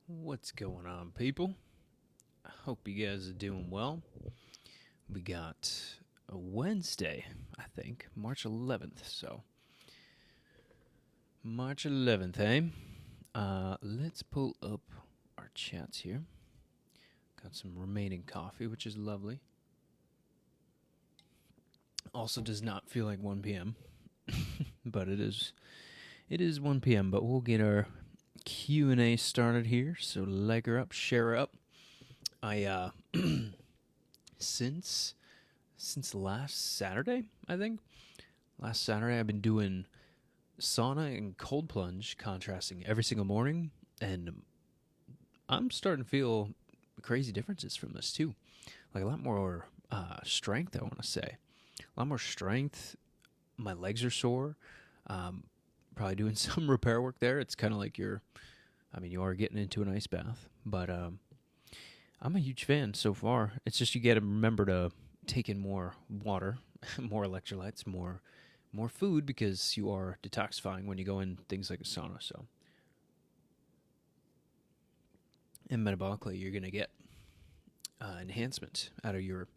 What's going on, people? I hope you guys are doing well. We got a Wednesday, I think, March 11th. So, March 11th, eh? Let's pull up our chats here. Got some remaining coffee, which is lovely. Also, does not feel like 1 p.m., but it is. It is 1 p.m. But we'll get our Q&A started here. So, like her up, share her up. I since last Saturday, I think. Last Saturday, I've been doing sauna and cold plunge contrasting every single morning, and I'm starting to feel crazy differences from this too. Like a lot more strength, I want to say. A lot more strength. My legs are sore. Um, Probably doing some repair work there. It's kind of like you are getting into an ice bath, but I'm a huge fan so far. It's just you got to remember to take in more water, more electrolytes, more food because you are detoxifying when you go in things like a sauna. So, and metabolically, you're gonna get enhancement out of your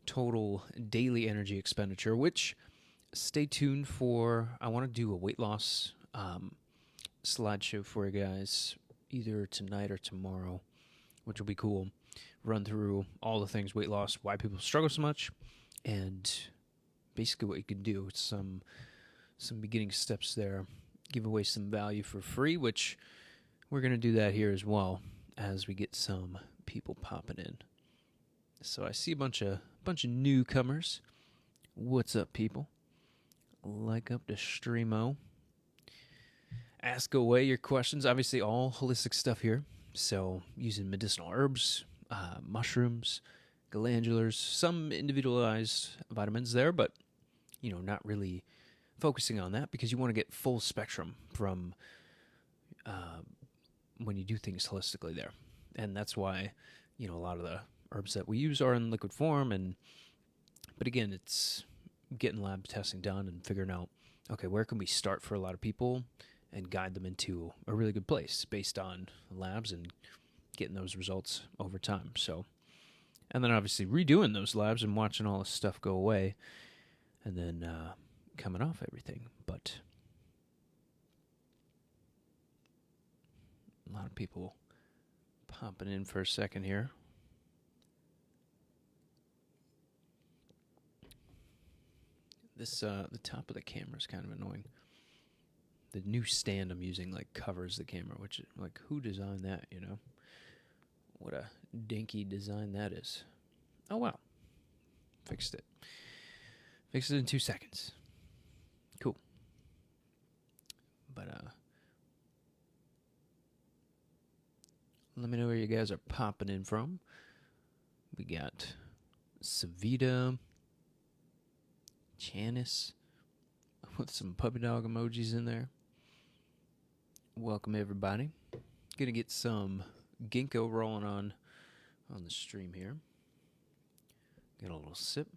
total daily energy expenditure. Which stay tuned for. I want to do a weight loss slideshow for you guys either tonight or tomorrow, which will be cool. Run through all the things weight loss, why people struggle so much, and basically what you can do. It's some beginning steps there. Give away some value for free, which we're gonna do that here as well as we get some people popping in. So I see a bunch of newcomers. What's up, people? Like up to Streamo. Ask away your questions. Obviously, all holistic stuff here. So using medicinal herbs, mushrooms, glandulars, some individualized vitamins there, but not really focusing on that because you want to get full spectrum from uh, when you do things holistically there, and that's why a lot of the herbs that we use are in liquid form. And but again, it's getting lab testing done and figuring out where can we start for a lot of people and guide them into a really good place based on labs and getting those results over time. So, and then obviously redoing those labs and watching all this stuff go away and then coming off everything. But a lot of people popping in for a second here. This the top of the camera is kind of annoying. The new stand I'm using covers the camera, which who designed that? What a dinky design that is. Oh wow, fixed it. Fixed it in 2 seconds. Cool. But let me know where you guys are popping in from. We got Savita, Janice, with some puppy dog emojis in there. Welcome everybody. Gonna get some ginkgo rolling on the stream here. Get a little sip.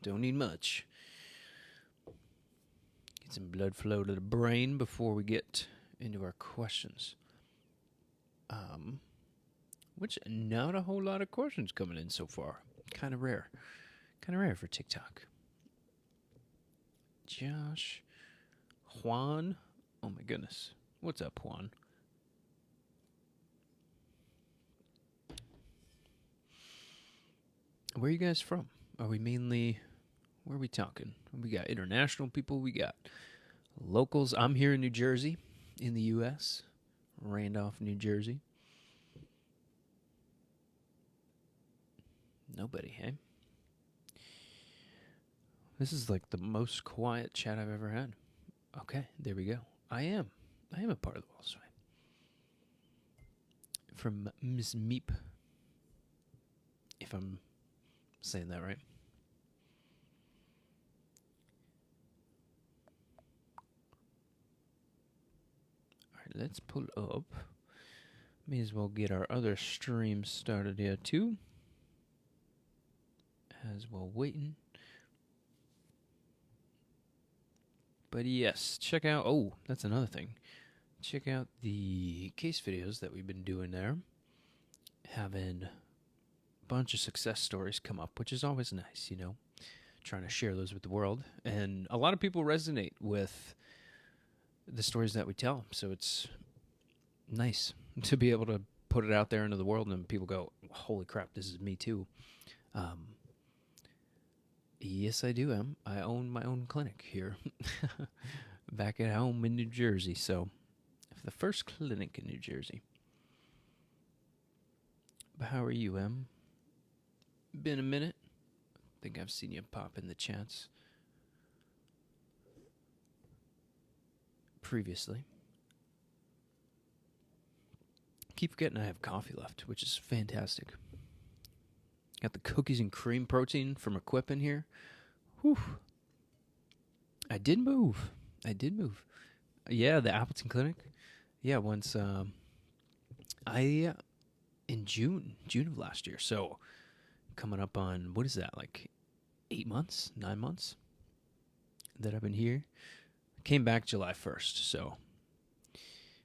Don't need much. Get some blood flow to the brain before we get into our questions. Which not a whole lot of questions coming in so far. Kind of rare. Kind of rare for TikTok. Josh. Juan. Oh my goodness. What's up, Juan? Where are you guys from? Are we mainly... Where are we talking? We got international people. We got locals. I'm here in New Jersey, in the U.S. Randolph, New Jersey. Nobody, hey? This is like the most quiet chat I've ever had. Okay, there we go. I am a part of the Wall Sway. From Miss Meep. If I'm saying that right. Alright, let's pull up. May as well get our other stream started here too. As well waiting. But yes, check out. Oh, that's another thing. Check out the case videos that we've been doing there. Having a bunch of success stories come up, which is always nice, you know. Trying to share those with the world. And a lot of people resonate with the stories that we tell. So it's nice to be able to put it out there into the world and people go, holy crap, this is me too. Yes, I do. I own my own clinic here back at home in New Jersey. So the first clinic in New Jersey. But how are you, Em? Been a minute. Think I've seen you pop in the chats previously. Keep forgetting I have coffee left, which is fantastic. Got the cookies and cream protein from Equip in here. Whew. I did move. Yeah, the Appleton Clinic. Yeah, once in June of last year. So coming up on, what is that, like 8 months, 9 months that I've been here. Came back July 1st, so.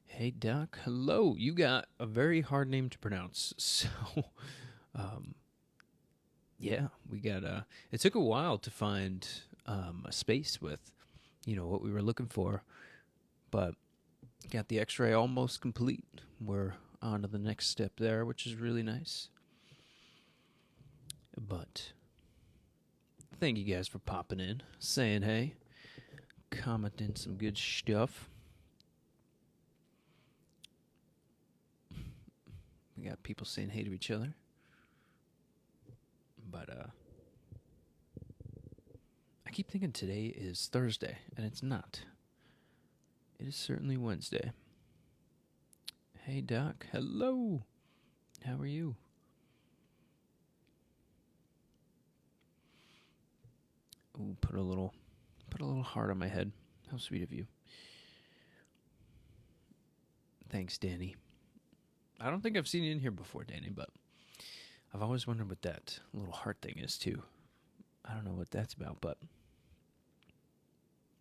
Hey, Doc. Hello. You got a very hard name to pronounce. So, yeah, we got, it took a while to find a space with, you know, what we were looking for. But got the x-ray almost complete. We're on to the next step there, which is really nice. But thank you guys for popping in, saying hey, commenting some good stuff. We got people saying hey to each other. But I keep thinking today is Thursday, and it's not. It is certainly Wednesday. Hey, Doc. Hello. How are you? Ooh, put a little heart on my head. How sweet of you. Thanks, Danny. I don't think I've seen you in here before, Danny, but I've always wondered what that little heart thing is, too. I don't know what that's about, but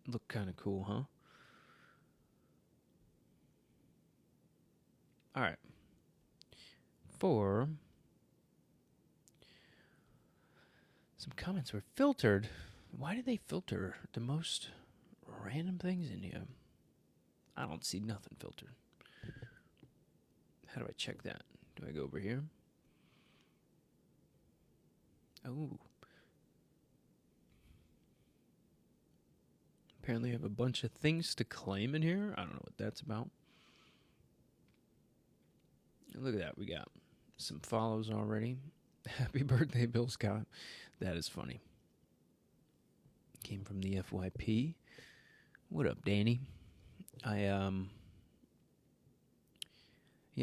look kind of cool, huh? All right. For some comments were filtered. Why do they filter the most random things in here? I don't see nothing filtered. How do I check that? Do I go over here? Oh. Apparently I have a bunch of things to claim in here. I don't know what that's about. Look at that. We got some follows already. Happy birthday, Bill Scott. That is funny. Came from the FYP. What up, Danny?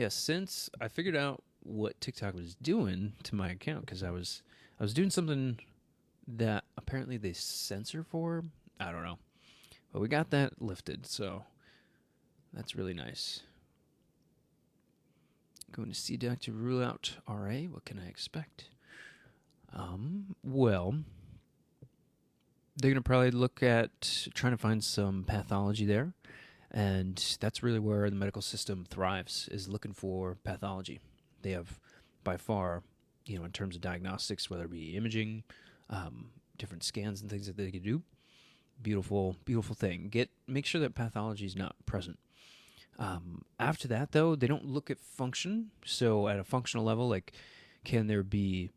Since I figured out what TikTok was doing to my account, because I was doing something that apparently they censor for. I don't know. But we got that lifted, so that's really nice. Going to see Doc to rule out RA. What can I expect? Well, they're going to probably look at trying to find some pathology there. And that's really where the medical system thrives, is looking for pathology. They have, by far, you know, in terms of diagnostics, whether it be imaging, different scans and things that they can do. Beautiful, beautiful thing. Make sure that pathology is not present. After that, though, they don't look at function. So at a functional level, like, can there be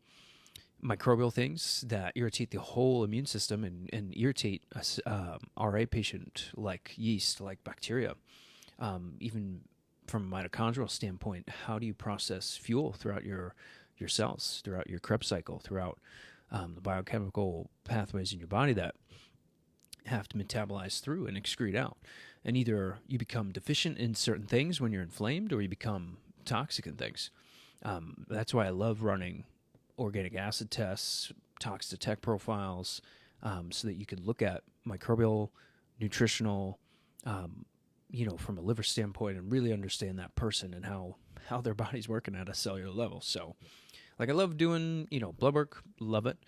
microbial things that irritate the whole immune system and irritate a RA patient, like yeast, like bacteria? Even from a mitochondrial standpoint, how do you process fuel throughout your cells, throughout your Krebs cycle, throughout the biochemical pathways in your body that have to metabolize through and excrete out? And either you become deficient in certain things when you're inflamed, or you become toxic in things. That's why I love running organic acid tests, tox detect profiles, so that you can look at microbial, nutritional, from a liver standpoint, and really understand that person and how their body's working at a cellular level. So, like, I love doing, blood work, love it,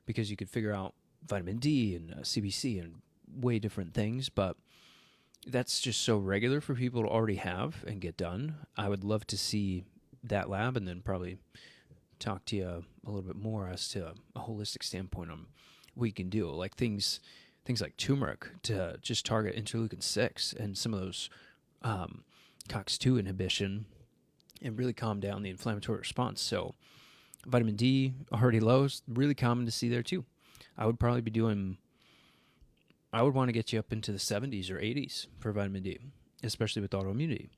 because you could figure out vitamin D and CBC and way different things, but that's just so regular for people to already have and get done. I would love to see that lab, and then probably talk to you a little bit more as to a holistic standpoint on what you can do, like things like turmeric to just target interleukin 6 and some of those COX-2 inhibition and really calm down the inflammatory response. So vitamin D already low is really common to see there too. I would probably be doing, I would want to get you up into the 70s or 80s for vitamin D, especially with autoimmunity.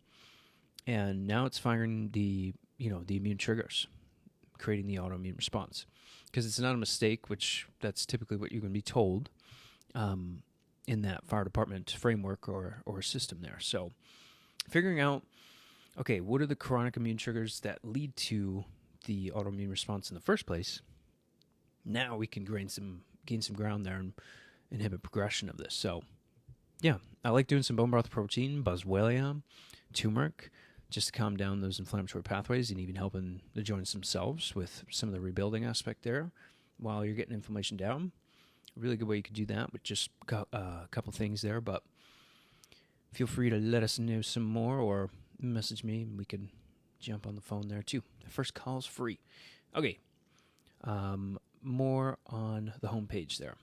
And now it's firing the immune triggers, creating the autoimmune response. Because it's not a mistake, which that's typically what you're going to be told in that fire department framework or system there. So figuring out, okay, what are the chronic immune triggers that lead to the autoimmune response in the first place? Now we can gain some ground there and inhibit progression of this. So yeah, I like doing some bone broth protein, boswellia, turmeric, just to calm down those inflammatory pathways and even helping the joints themselves with some of the rebuilding aspect there while you're getting inflammation down. A really good way you could do that with just a couple things there, but feel free to let us know some more or message me and we can jump on the phone there too. The first call is free. Okay, more on the homepage there.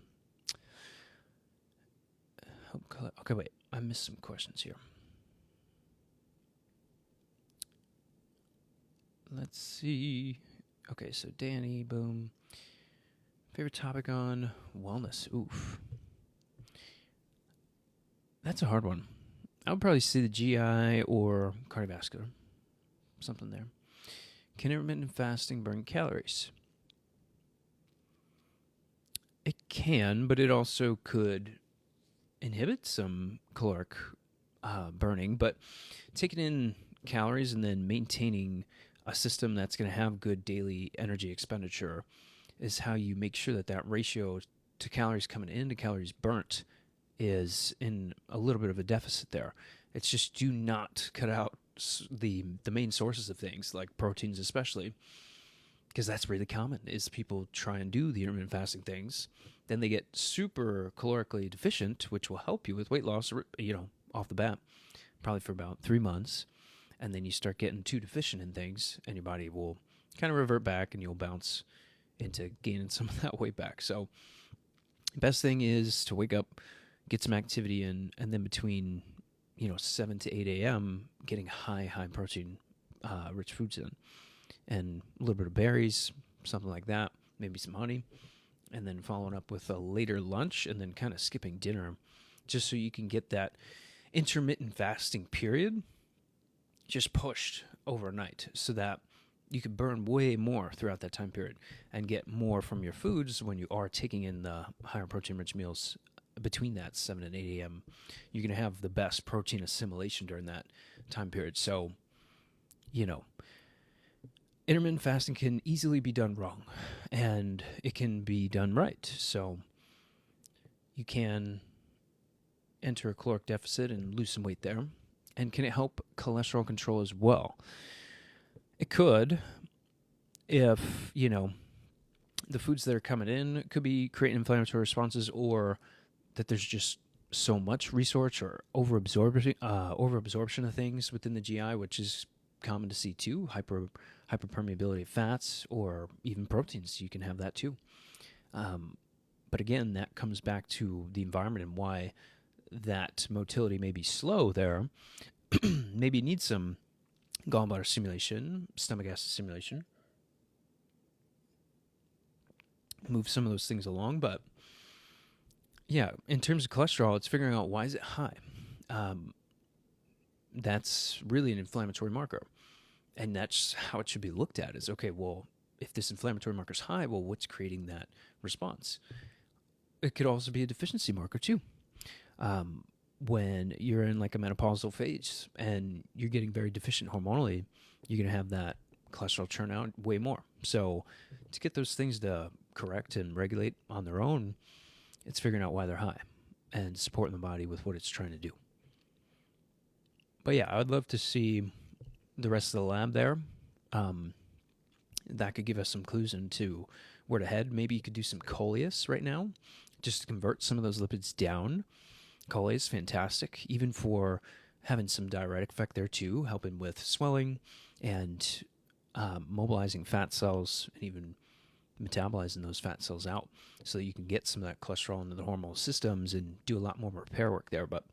Okay, wait, I missed some questions here. Let's see. Okay, so Danny, boom. Favorite topic on wellness? Oof. That's a hard one. I would probably say the GI or cardiovascular. Something there. Can intermittent fasting burn calories? It can, but it also could inhibit some caloric burning. But taking in calories and then maintaining a system that's going to have good daily energy expenditure is how you make sure that ratio to calories coming in to calories burnt is in a little bit of a deficit there. It's just do not cut out the main sources of things like proteins, especially because that's really common is people try and do the intermittent fasting things, then they get super calorically deficient, which will help you with weight loss, off the bat, probably for about 3 months. And then you start getting too deficient in things, and your body will kind of revert back, and you'll bounce into gaining some of that weight back. So best thing is to wake up, get some activity in, and then between 7 to 8 a.m., getting high protein rich foods in. And a little bit of berries, something like that, maybe some honey, and then following up with a later lunch, and then kind of skipping dinner, just so you can get that intermittent fasting period just pushed overnight so that you can burn way more throughout that time period and get more from your foods when you are taking in the higher protein rich meals between that 7 and 8 a.m. You're going to have the best protein assimilation during that time period. So, intermittent fasting can easily be done wrong, and it can be done right. So you can enter a caloric deficit and lose some weight there. And can it help cholesterol control as well? It could, if, the foods that are coming in could be creating inflammatory responses, or that there's just so much resource or overabsorption of things within the GI, which is common to see too, hyperpermeability of fats or even proteins. You can have that too. But again, that comes back to the environment and why that motility may be slow there. Maybe you need some gallbladder stimulation, stomach acid stimulation, move some of those things along. But yeah, in terms of cholesterol, it's figuring out why is it high. That's really an inflammatory marker, and that's how it should be looked at. Is okay, well, if this inflammatory marker is high, well, what's creating that response? It could also be a deficiency marker too. When you're in like a menopausal phase and you're getting very deficient hormonally, you're going to have that cholesterol churn out way more. So to get those things to correct and regulate on their own, it's figuring out why they're high and supporting the body with what it's trying to do. But yeah, I would love to see the rest of the lab there. That could give us some clues into where to head. Maybe you could do some coleus right now. just to convert some of those lipids down. Choline is fantastic, even for having some diuretic effect there too, helping with swelling and mobilizing fat cells and even metabolizing those fat cells out so that you can get some of that cholesterol into the hormonal systems and do a lot more repair work there. But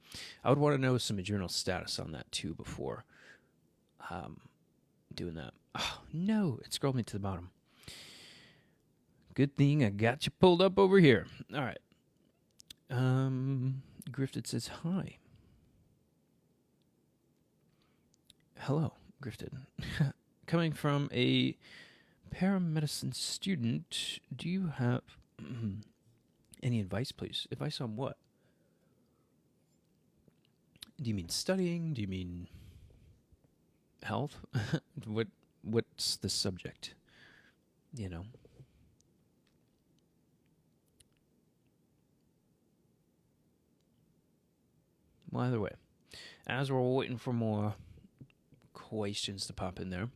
I would want to know some adrenal status on that too before doing that. Oh, no, it scrolled me to the bottom. Good thing I got you pulled up over here. All right. Grifted says hi. Hello, Grifted. Coming from a paramedicine student, do you have any advice, please? Advice on what? Do you mean studying? Do you mean health? What's the subject? You know? Well, either way, as we're waiting for more questions to pop in there,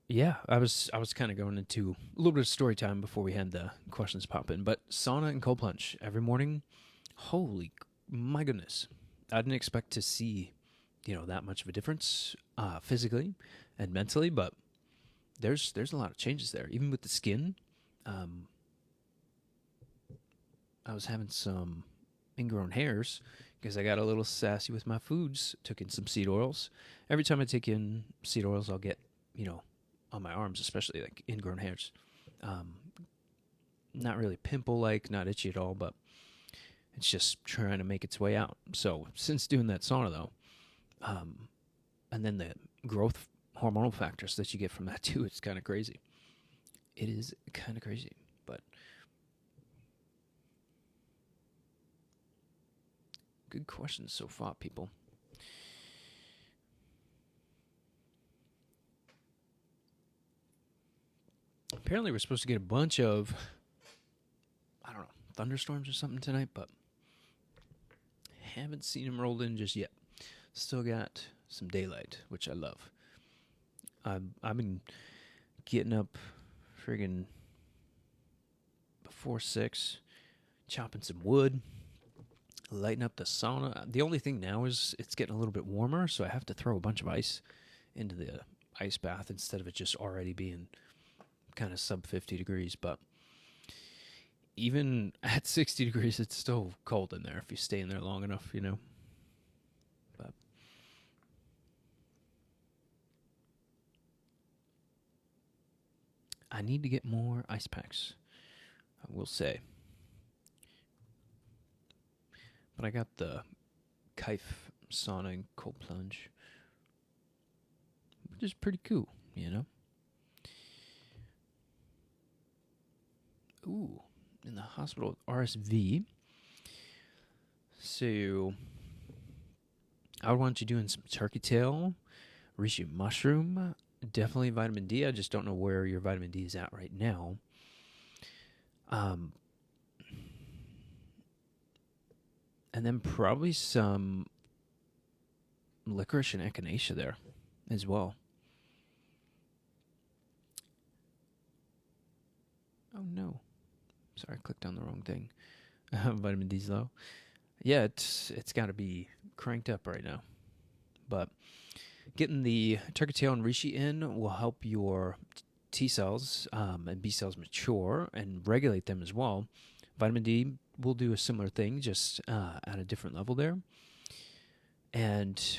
yeah, I was kind of going into a little bit of story time before we had the questions pop in. But sauna and cold plunge every morning, holy my goodness, I didn't expect to see, that much of a difference physically and mentally. But there's a lot of changes there, even with the skin. I was having some ingrown hairs because I got a little sassy with my foods. Took in some seed oils. Every time I take in seed oils, I'll get, on my arms, especially like ingrown hairs. Not really pimple-like, not itchy at all, but it's just trying to make its way out. So since doing that sauna, though, and then the growth hormonal factors that you get from that too, it's kind of crazy. It is kind of crazy, but good questions so far, people. Apparently, we're supposed to get a bunch of, thunderstorms or something tonight, but haven't seen them rolled in just yet. Still got some daylight, which I love. I've been getting up friggin' before 6, chopping some wood, lighting up the sauna. The only thing now is it's getting a little bit warmer, so I have to throw a bunch of ice into the ice bath instead of it just already being kind of sub 50 degrees. But even at 60 degrees, it's still cold in there if you stay in there long enough, But I need to get more ice packs, I will say. But I got the Kaif sauna and cold plunge, which is pretty cool, Ooh, in the hospital with RSV. So I would want you doing some turkey tail, reishi mushroom, definitely vitamin D. I just don't know where your vitamin D is at right now. And then probably some licorice and echinacea there as well. Oh no. Sorry, I clicked on the wrong thing. Vitamin D's low. Yeah, it's got to be cranked up right now. But getting the turkey tail and reishi in will help your T cells and B cells mature and regulate them as well. Vitamin D will do a similar thing, just at a different level there. And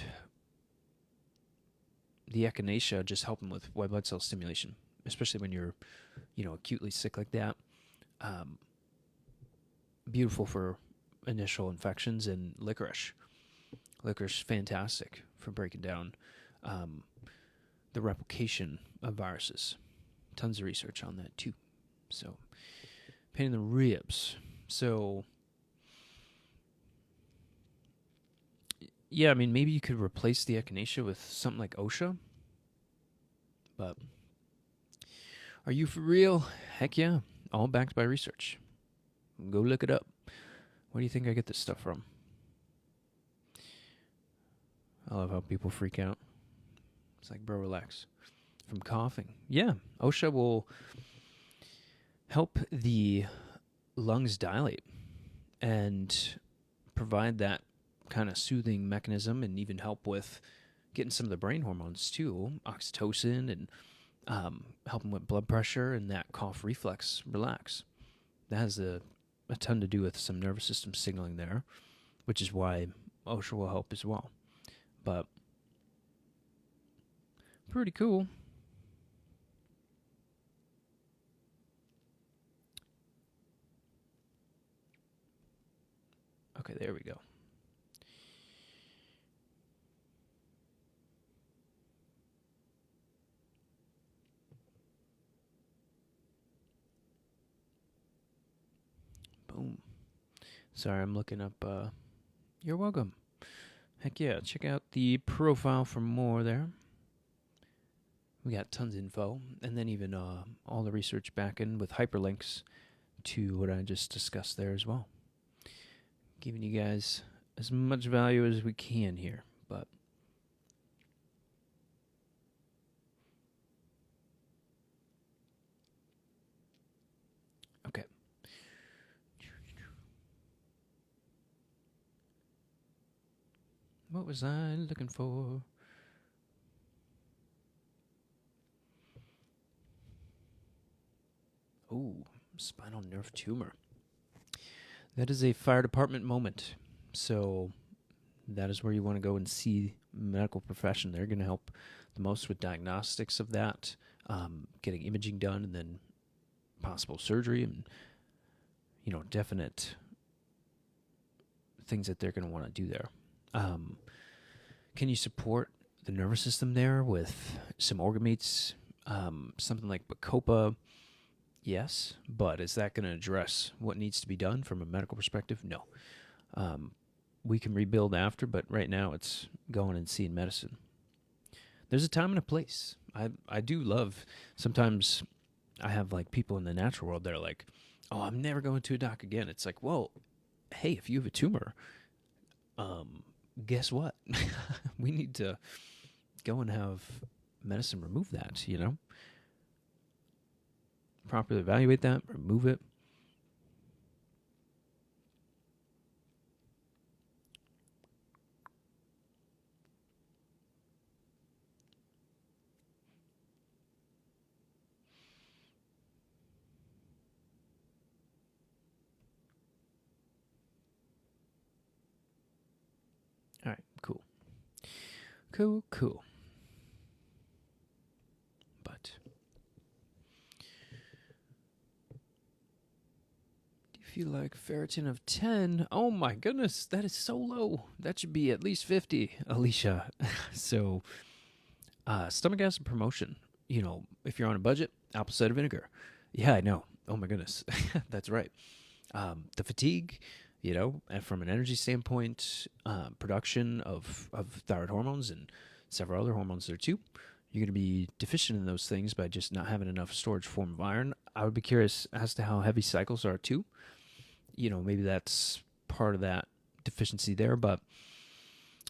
the echinacea just helping with white blood cell stimulation, especially when you're, acutely sick like that. Beautiful for initial infections. And licorice. Licorice, fantastic for breaking down the replication of viruses. Tons of research on that too. So, pain in the ribs. So, yeah, I mean, maybe you could replace the echinacea with something like OSHA. But are you for real? Heck yeah. All backed by research. Go look it up. Where do you think I get this stuff from? I love how people freak out. It's like, bro, relax. From coughing. Yeah, OSHA will help the lungs dilate and provide that kind of soothing mechanism and even help with getting some of the brain hormones too, oxytocin, and helping with blood pressure and that cough reflex relax. That has a ton to do with some nervous system signaling there, which is why OSHA will help as well. But pretty cool. Okay, there we go. Boom. Sorry, I'm looking up. You're welcome. Heck yeah, check out the profile for more there. We got tons of info, and then even all the research back in with hyperlinks to what I just discussed there as well. Giving you guys as much value as we can here, but okay. What was I looking for? Oh, spinal nerve tumor. That is a fire department moment. So that is where you want to go and see medical profession. They're going to help the most with diagnostics of that, getting imaging done, and then possible surgery, and definite things that they're going to want to do there. Can you support the nervous system there with some organ meats, something like Bacopa? Yes, but is that going to address what needs to be done from a medical perspective? No. We can rebuild after, but right now it's going and seeing medicine. There's a time and a place. I do love, sometimes I have like people in the natural world that are like, oh, I'm never going to a doc again. It's like, well, hey, if you have a tumor, guess what? We need to go and have medicine remove that, Properly evaluate that, remove it. All right, cool. Cool. But do you feel like ferritin of 10? Oh my goodness, that is so low. That should be at least 50, Alicia. So, stomach acid promotion. If you're on a budget, apple cider vinegar. Yeah, I know. Oh my goodness, that's right. The fatigue, and from an energy standpoint, production of thyroid hormones and several other hormones there too. You're going to be deficient in those things by just not having enough storage form of iron. I would be curious as to how heavy cycles are too. Maybe that's part of that deficiency there, but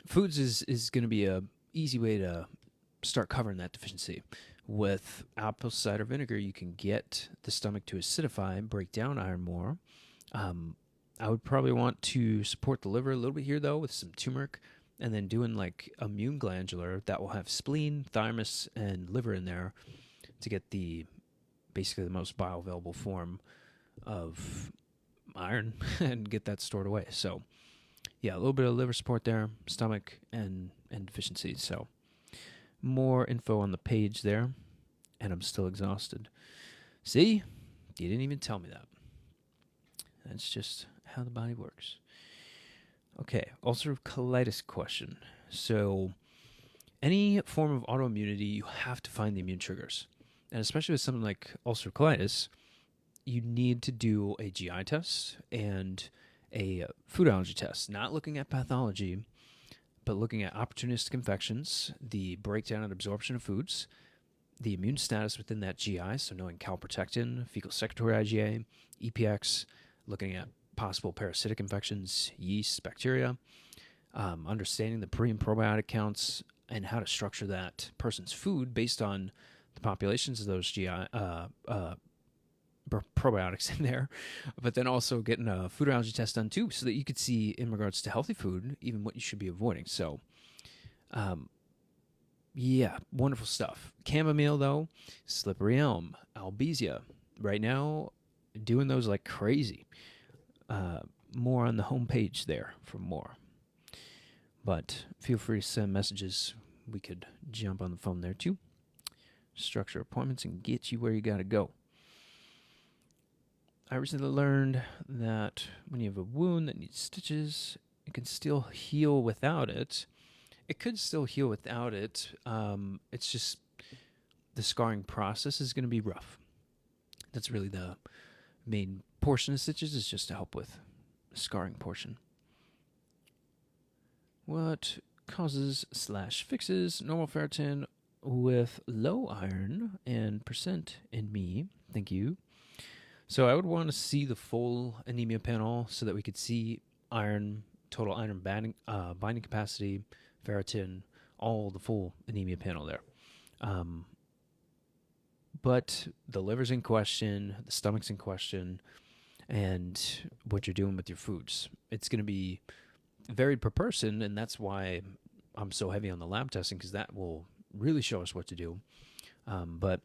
foods is going to be a easy way to start covering that deficiency. With apple cider vinegar, you can get the stomach to acidify and break down iron more. I would probably want to support the liver a little bit here, though, with some turmeric, and then doing like immune glandular that will have spleen, thymus, and liver in there to get basically the most bioavailable form of iron and get that stored away. So, yeah, a little bit of liver support there, stomach, and deficiencies. So, more info on the page there, and I'm still exhausted. See? You didn't even tell me that. That's just how the body works. Okay, ulcerative colitis question. So, any form of autoimmunity, you have to find the immune triggers. And especially with something like ulcerative colitis, you need to do a GI test and a food allergy test, not looking at pathology, but looking at opportunistic infections, the breakdown and absorption of foods, the immune status within that GI, so knowing calprotectin, fecal secretory IgA, EPX, looking at possible parasitic infections, yeast, bacteria, understanding the pre and probiotic counts, and how to structure that person's food based on the populations of those GI probiotics in there, but then also getting a food allergy test done too, so that you could see in regards to healthy food, even what you should be avoiding. So, yeah, wonderful stuff. Chamomile though, slippery elm, albizia. Right now, doing those like crazy. More on the homepage there for more. But feel free to send messages. We could jump on the phone there too. Structure appointments and get you where you got to go. I recently learned that when you have a wound that needs stitches, it can still heal without it. It could still heal without it. It's just the scarring process is going to be rough. That's really the main portion of stitches, is just to help with the scarring portion. What causes / fixes normal ferritin with low iron and percent in me? Thank you. So I would want to see the full anemia panel so that we could see iron, total iron binding capacity, ferritin, all the full anemia panel there. But the liver's in question, the stomach's in question, and what you're doing with your foods. It's going to be varied per person, and that's why I'm so heavy on the lab testing, because that will really show us what to do. But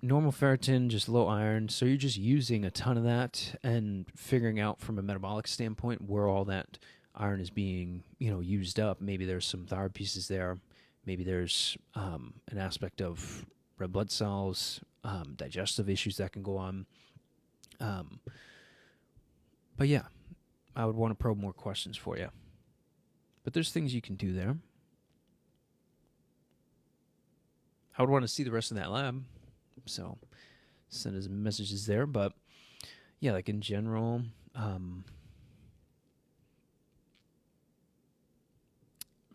normal ferritin, just low iron, so you're just using a ton of that and figuring out from a metabolic standpoint where all that iron is being, used up. Maybe there's some thyroid pieces there. Maybe there's an aspect of red blood cells, digestive issues that can go on. But yeah, I would want to probe more questions for you. But there's things you can do there. I would want to see the rest of that lab, so send us messages there. But yeah, like in general,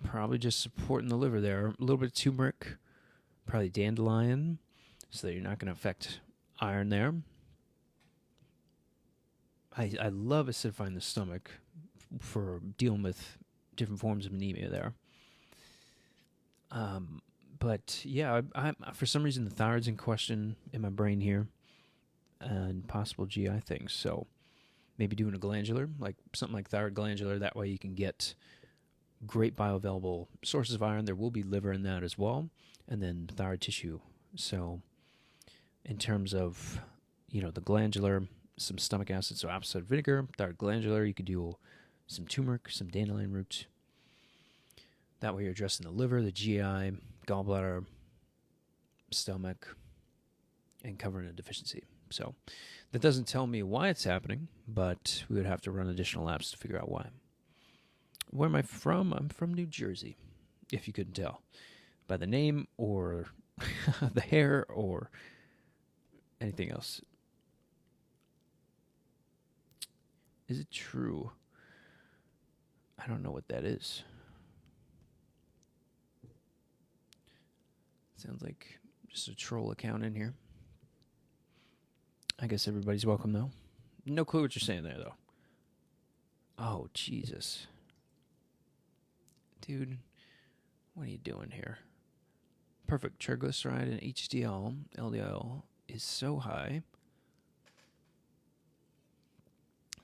probably just supporting the liver there. A little bit of turmeric, probably dandelion, so that you're not going to affect iron there. I love acidifying the stomach for dealing with different forms of anemia there. But yeah, I for some reason the thyroid's in question in my brain here, and possible GI things. So maybe doing a glandular, like something like thyroid glandular. That way you can get great bioavailable sources of iron. There will be liver in that as well, and then thyroid tissue. So in terms of, the glandular, some stomach acid, so apple cider vinegar, thyroid glandular, you could do some turmeric, some dandelion root. That way you're addressing the liver, the GI, gallbladder, stomach, and covering a deficiency. So that doesn't tell me why it's happening, but we would have to run additional labs to figure out why. Where am I from? I'm from New Jersey, if you couldn't tell by the name or the hair or anything else. Is it true? I don't know what that is. Sounds like just a troll account in here. I guess everybody's welcome, though. No clue what you're saying there, though. Oh, Jesus. Dude, what are you doing here? Perfect. Triglyceride and HDL, LDL is so high.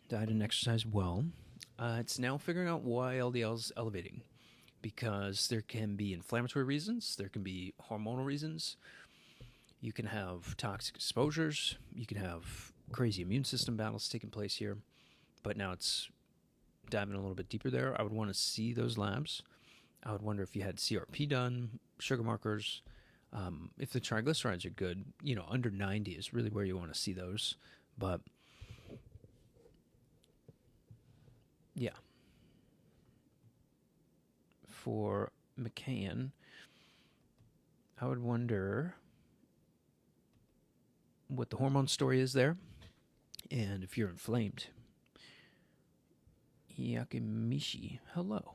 Diet and exercise well. It's now figuring out why LDL is elevating, because there can be inflammatory reasons, there can be hormonal reasons, you can have toxic exposures, you can have crazy immune system battles taking place here, but now it's diving a little bit deeper there. I would want to see those labs. I would wonder if you had CRP done, sugar markers. If the triglycerides are good, under 90 is really where you want to see those. But yeah. For McCann, I would wonder what the hormone story is there, and if you're inflamed. Yakimishi, hello.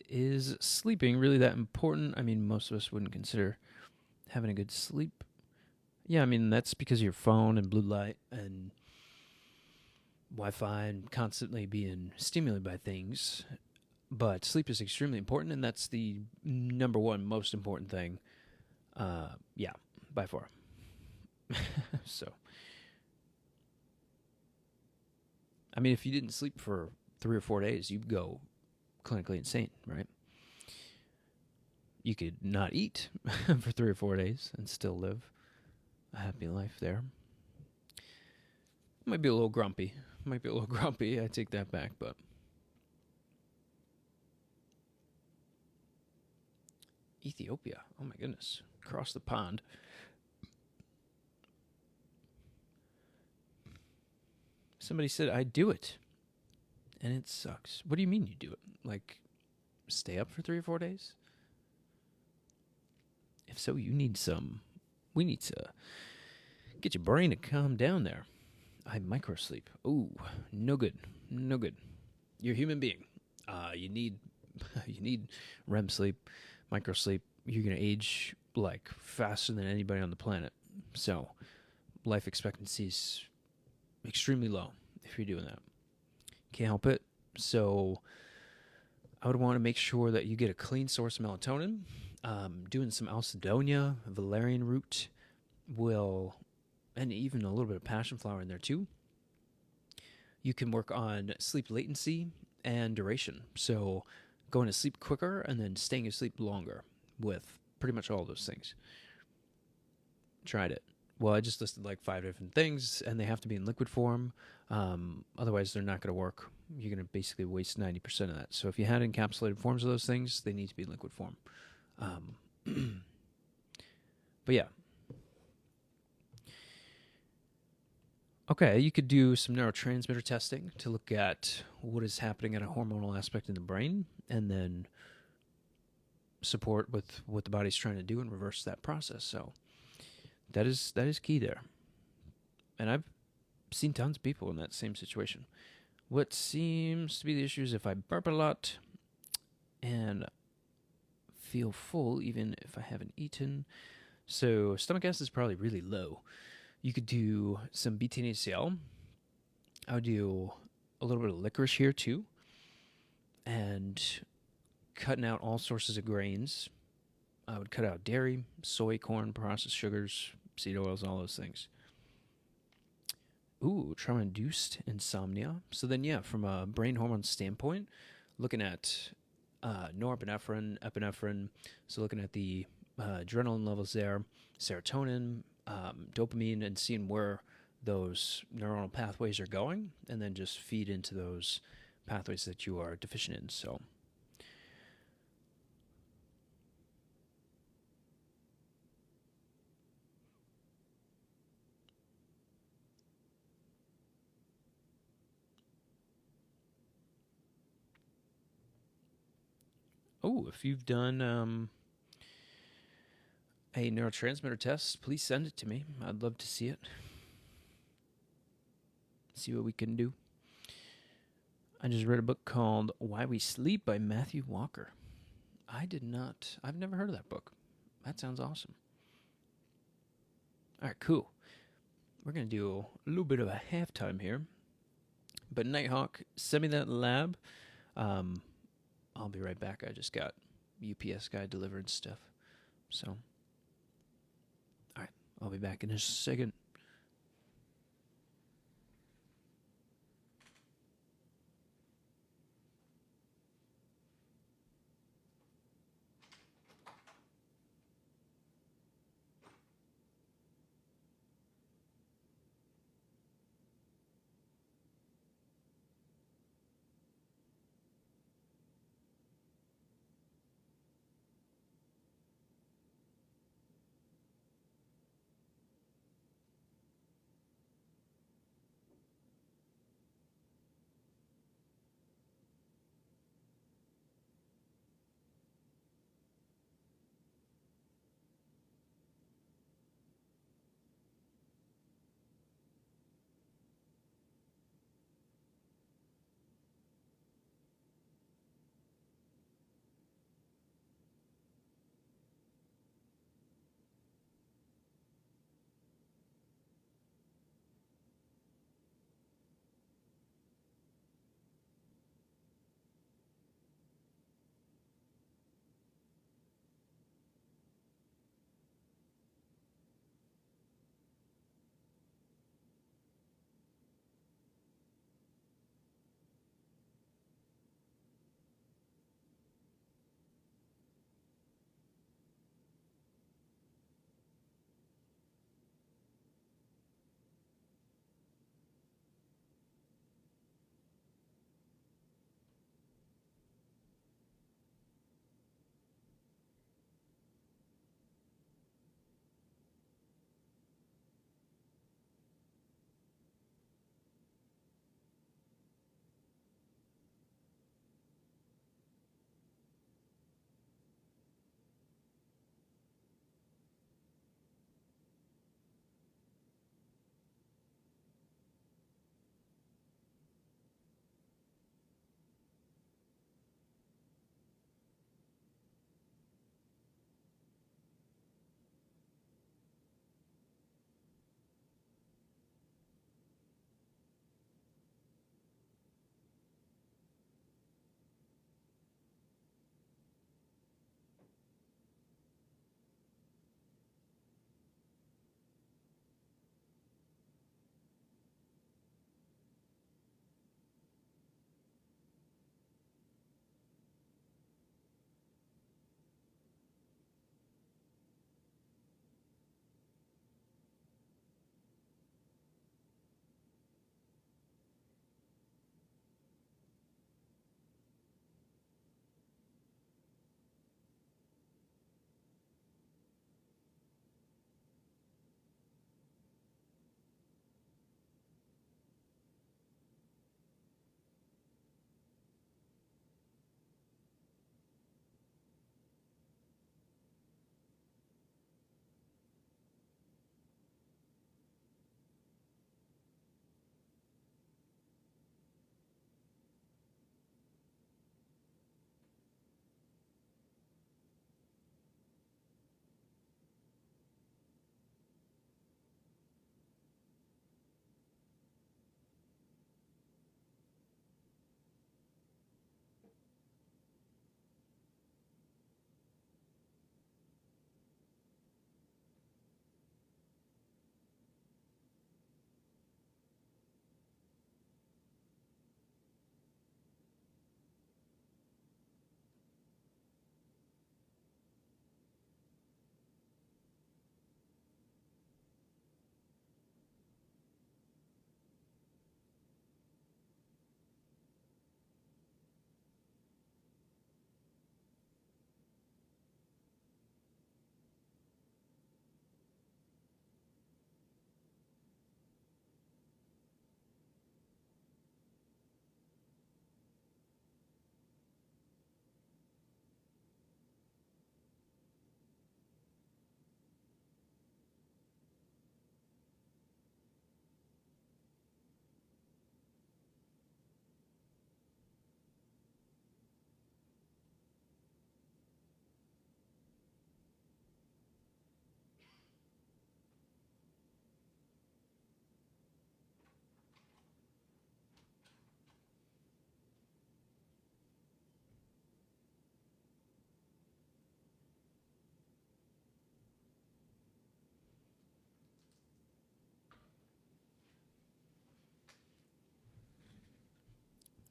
Is sleeping really that important? I mean, most of us wouldn't consider having a good sleep. Yeah, I mean, that's because of your phone and blue light and Wi-Fi and constantly being stimulated by things. But sleep is extremely important, and that's the number one most important thing. Yeah, by far. So, I mean, if you didn't sleep for 3 or 4 days, you'd go clinically insane, right? You could not eat for 3 or 4 days and still live a happy life there. Might be a little grumpy. I take that back, but Ethiopia. Oh my goodness. Across the pond. Somebody said I do it. And it sucks. What do you mean you do it? Like, stay up for 3 or 4 days? If so, we need to get your brain to calm down there. I microsleep. Ooh, no good. No good. You're a human being. You need REM sleep, microsleep. You're gonna age like faster than anybody on the planet. So, life expectancy is extremely low if you're doing that. Can't help it. So, I would want to make sure that you get a clean source of melatonin. Doing some Alcidonia, valerian root will, and even a little bit of passion flower in there too. You can work on sleep latency and duration. So going to sleep quicker and then staying asleep longer with pretty much all those things. Tried it. Well, I just listed like 5 different things, and they have to be in liquid form. Otherwise, they're not going to work. You're going to basically waste 90% of that. So if you had encapsulated forms of those things, they need to be in liquid form. But yeah. Okay, you could do some neurotransmitter testing to look at what is happening at a hormonal aspect in the brain, and then support with what the body's trying to do and reverse that process. So that is key there. And I've seen tons of people in that same situation. What seems to be the issue is if I burp a lot and feel full even if I haven't eaten. So stomach acid is probably really low. You could do some beta-HCl. I would do a little bit of licorice here too. And cutting out all sources of grains. I would cut out dairy, soy, corn, processed sugars, seed oils, all those things. Ooh, trauma-induced insomnia. So then, yeah, from a brain hormone standpoint, looking at norepinephrine, epinephrine. So looking at the adrenaline levels there, serotonin, dopamine, and seeing where those neuronal pathways are going, and then just feed into those pathways that you are deficient in. So if you've done a neurotransmitter test, please send it to me. I'd love to see it. See what we can do. I just read a book called Why We Sleep by Matthew Walker. I've never heard of that book. That sounds awesome. All right, cool. We're going to do a little bit of a halftime here. But Nighthawk, send me that lab. I'll be right back. I just got UPS guy delivering stuff. So, all right, I'll be back in a second.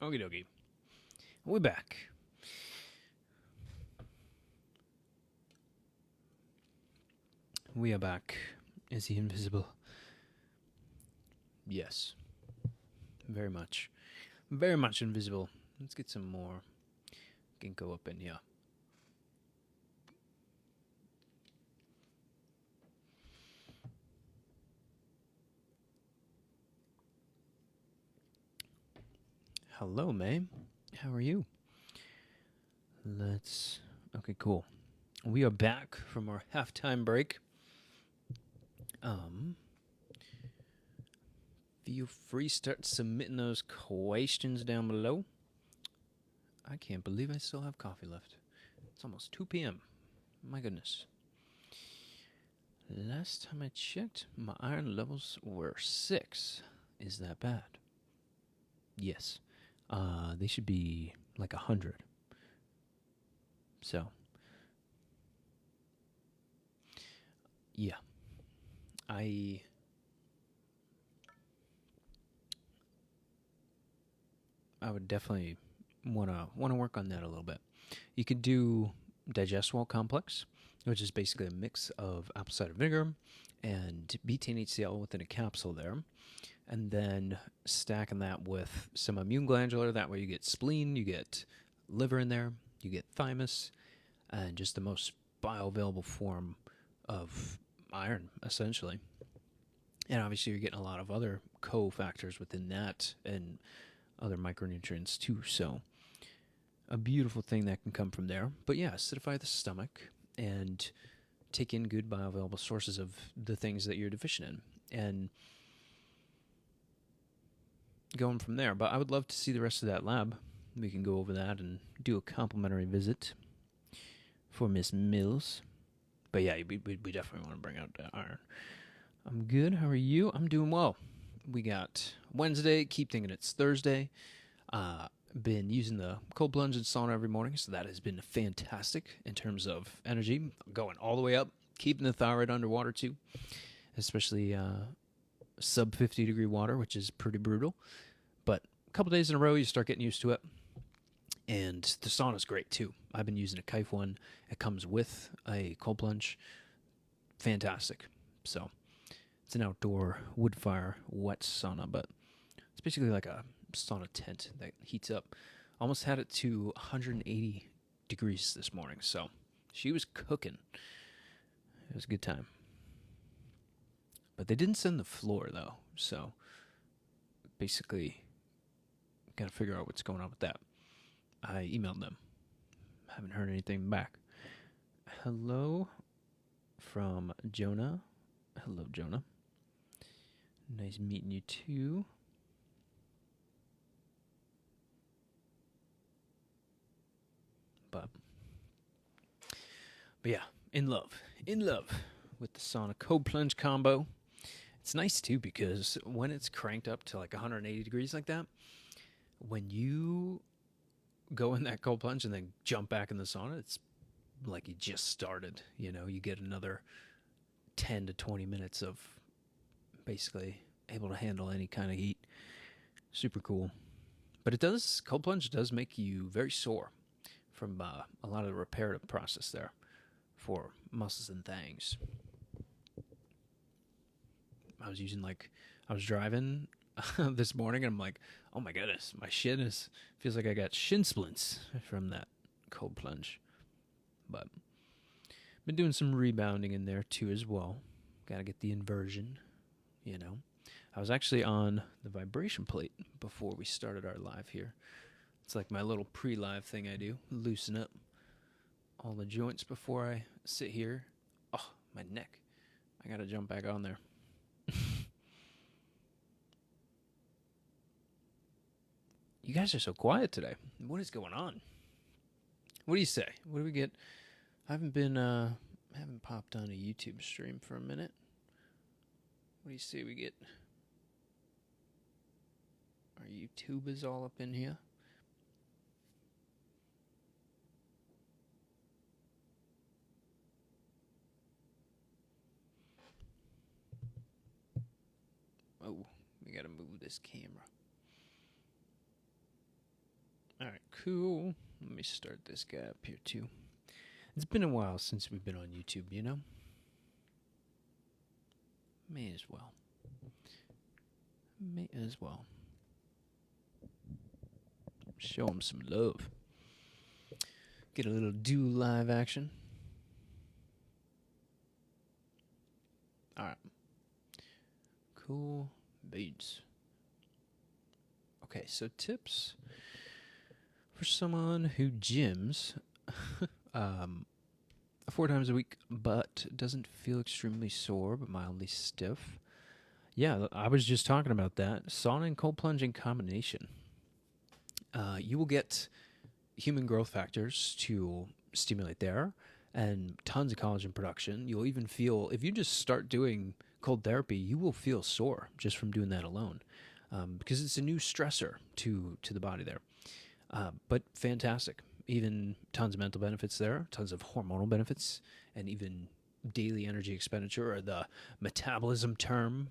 Okie dokie. We're back. We are back. Is he invisible? Yes. Very much. Very much invisible. Let's get some more ginkgo up in here. Hello, May. How are you? Okay, cool. We are back from our halftime break. Feel free to start submitting those questions down below. I can't believe I still have coffee left. It's almost 2 p.m. My goodness. Last time I checked, my iron levels were 6. Is that bad? Yes. They should be like 100. So, yeah. I would definitely wanna work on that a little bit. You could do Digestival Complex, which is basically a mix of apple cider vinegar and betaine HCl within a capsule there, and then stacking that with some immune glandular. That way you get spleen, you get liver in there, you get thymus, and just the most bioavailable form of iron, essentially. And obviously you're getting a lot of other cofactors within that and other micronutrients too. So a beautiful thing that can come from there. But yeah, acidify the stomach and take in good bioavailable sources of the things that you're deficient in, and going from there. But I would love to see the rest of that lab. We can go over that and do a complimentary visit for Miss Mills. But yeah, we definitely want to bring out the iron. I'm good. How are you? I'm doing well. We got Wednesday. Keep thinking it's Thursday. Been using the cold plunge and sauna every morning, so that has been fantastic in terms of energy. Going all the way up, keeping the thyroid underwater too, especially sub 50 degree water, which is pretty brutal. But a couple days in a row, you start getting used to it. And the sauna's great too. I've been using a Kaifu one. It comes with a cold plunge. Fantastic. So it's an outdoor wood fire wet sauna, but it's basically like a sauna tent that heats up. Almost had it to 180 degrees this morning, so she was cooking. It was a good time. But they didn't send the floor though, so basically gotta figure out what's going on with that. I emailed them. Haven't heard anything back. Hello from Jonah. Hello, Jonah. Nice meeting you too. But yeah, in love with the sauna cold plunge combo. It's nice too because when it's cranked up to like 180 degrees like that, when you go in that cold plunge and then jump back in the sauna, it's like you just started. You know, you get another 10 to 20 minutes of basically able to handle any kind of heat. Super cool. But cold plunge does make you very sore from a lot of the reparative process there for muscles and things. I was driving this morning and I'm like, oh my goodness, my shin feels like I got shin splints from that cold plunge. But been doing some rebounding in there too as well. Got to get the inversion, you know. I was actually on the vibration plate before we started our live here. It's like my little pre-live thing I do. Loosen up all the joints before I sit here. Oh, my neck. I got to jump back on there. You guys are so quiet today. What is going on? What do you say? What do we get? I haven't popped on a YouTube stream for a minute. What do you say we get? Our YouTube is all up in here. Oh, we gotta move this camera. All right, cool. Let me start this guy up here too. It's been a while since we've been on YouTube, you know? May as well. May as well. Show them some love. Get a little do live action. Alright. Cool beans. Okay, so tips for someone who gyms 4 times a week but doesn't feel extremely sore but mildly stiff. Yeah, I was just talking about that. Sauna and cold plunge in combination. You will get human growth factors to stimulate there and tons of collagen production. You'll even feel, if you just start doing cold therapy, you will feel sore just from doing that alone because it's a new stressor to the body there. But fantastic. Even tons of mental benefits there, tons of hormonal benefits, and even daily energy expenditure, or the metabolism term,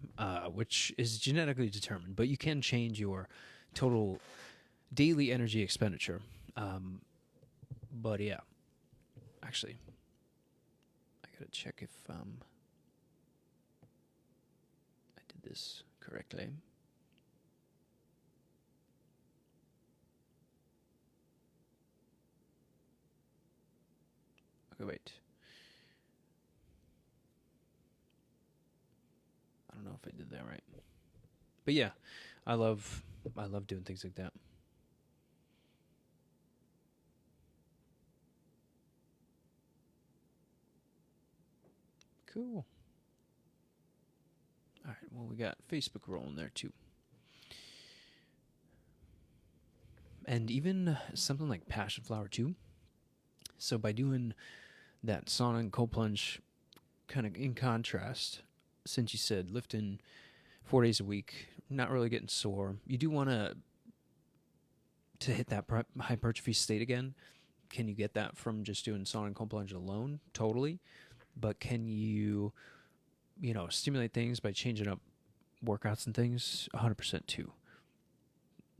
which is genetically determined, but you can change your total daily energy expenditure. But yeah, actually, I gotta check if I did this correctly. Okay, wait. I don't know if I did that right. But yeah, I love doing things like that. Cool. All right, well, we got Facebook rolling there too. And even something like passion flower too. So by doing that sauna and cold plunge kind of in contrast, since you said lifting 4 days a week, not really getting sore, you do want to hit that hypertrophy state again. Can you get that from just doing sauna and cold plunge alone? Totally. But can you, stimulate things by changing up workouts and things? 100% too.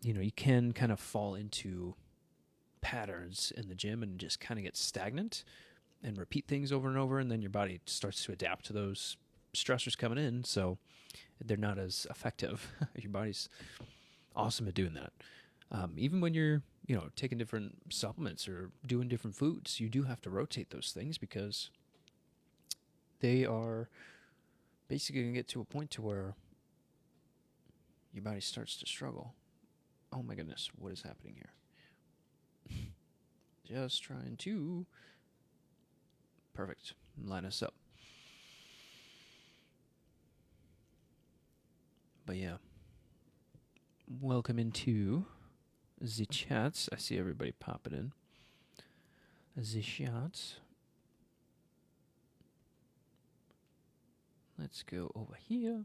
You can kind of fall into patterns in the gym and just kind of get stagnant and repeat things over and over, and then your body starts to adapt to those stressors coming in, so they're not as effective. Your body's awesome at doing that. Even when you're, taking different supplements or doing different foods, you do have to rotate those things because they are basically going to get to a point to where your body starts to struggle. Oh my goodness, what is happening here? Just trying to... Perfect. Line us up. But yeah. Welcome into the chats. I see everybody popping in. The chats. Let's go over here.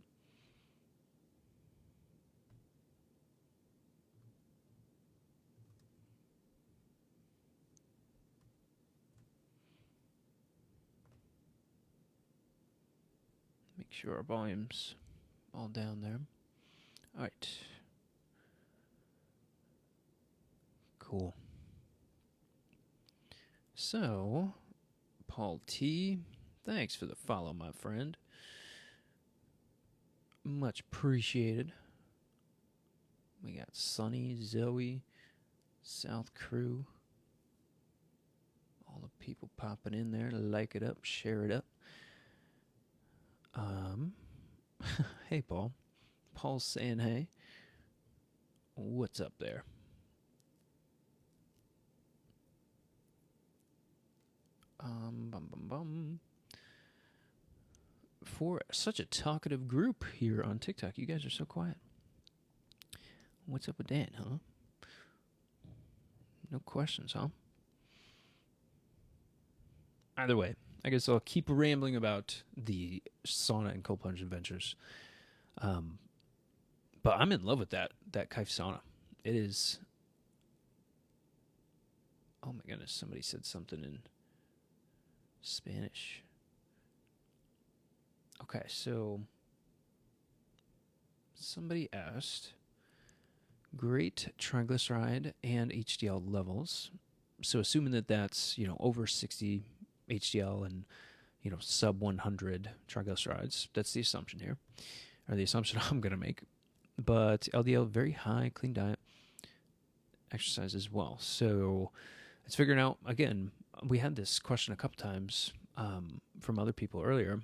Make sure our volume's all down there. All right. Cool. So, Paul T, thanks for the follow, my friend. Much appreciated. We got Sunny, Zoe, South Crew. All the people popping in there. Like it up, share it up. Hey, Paul. Paul's saying hey. What's up there? For such a talkative group here on TikTok, you guys are so quiet. What's up with that, huh? No questions, huh? Either way, I guess I'll keep rambling about the sauna and cold plunge adventures. But I'm in love with that Kaif sauna. It is... Oh my goodness, somebody said something in Spanish. Okay, so somebody asked, great triglyceride and HDL levels. So assuming that that's, over 60 HDL and, sub 100 triglycerides, that's the assumption here, or the assumption I'm going to make. But LDL, very high, clean diet, exercise as well. So it's figuring out, again, we had this question a couple times from other people earlier,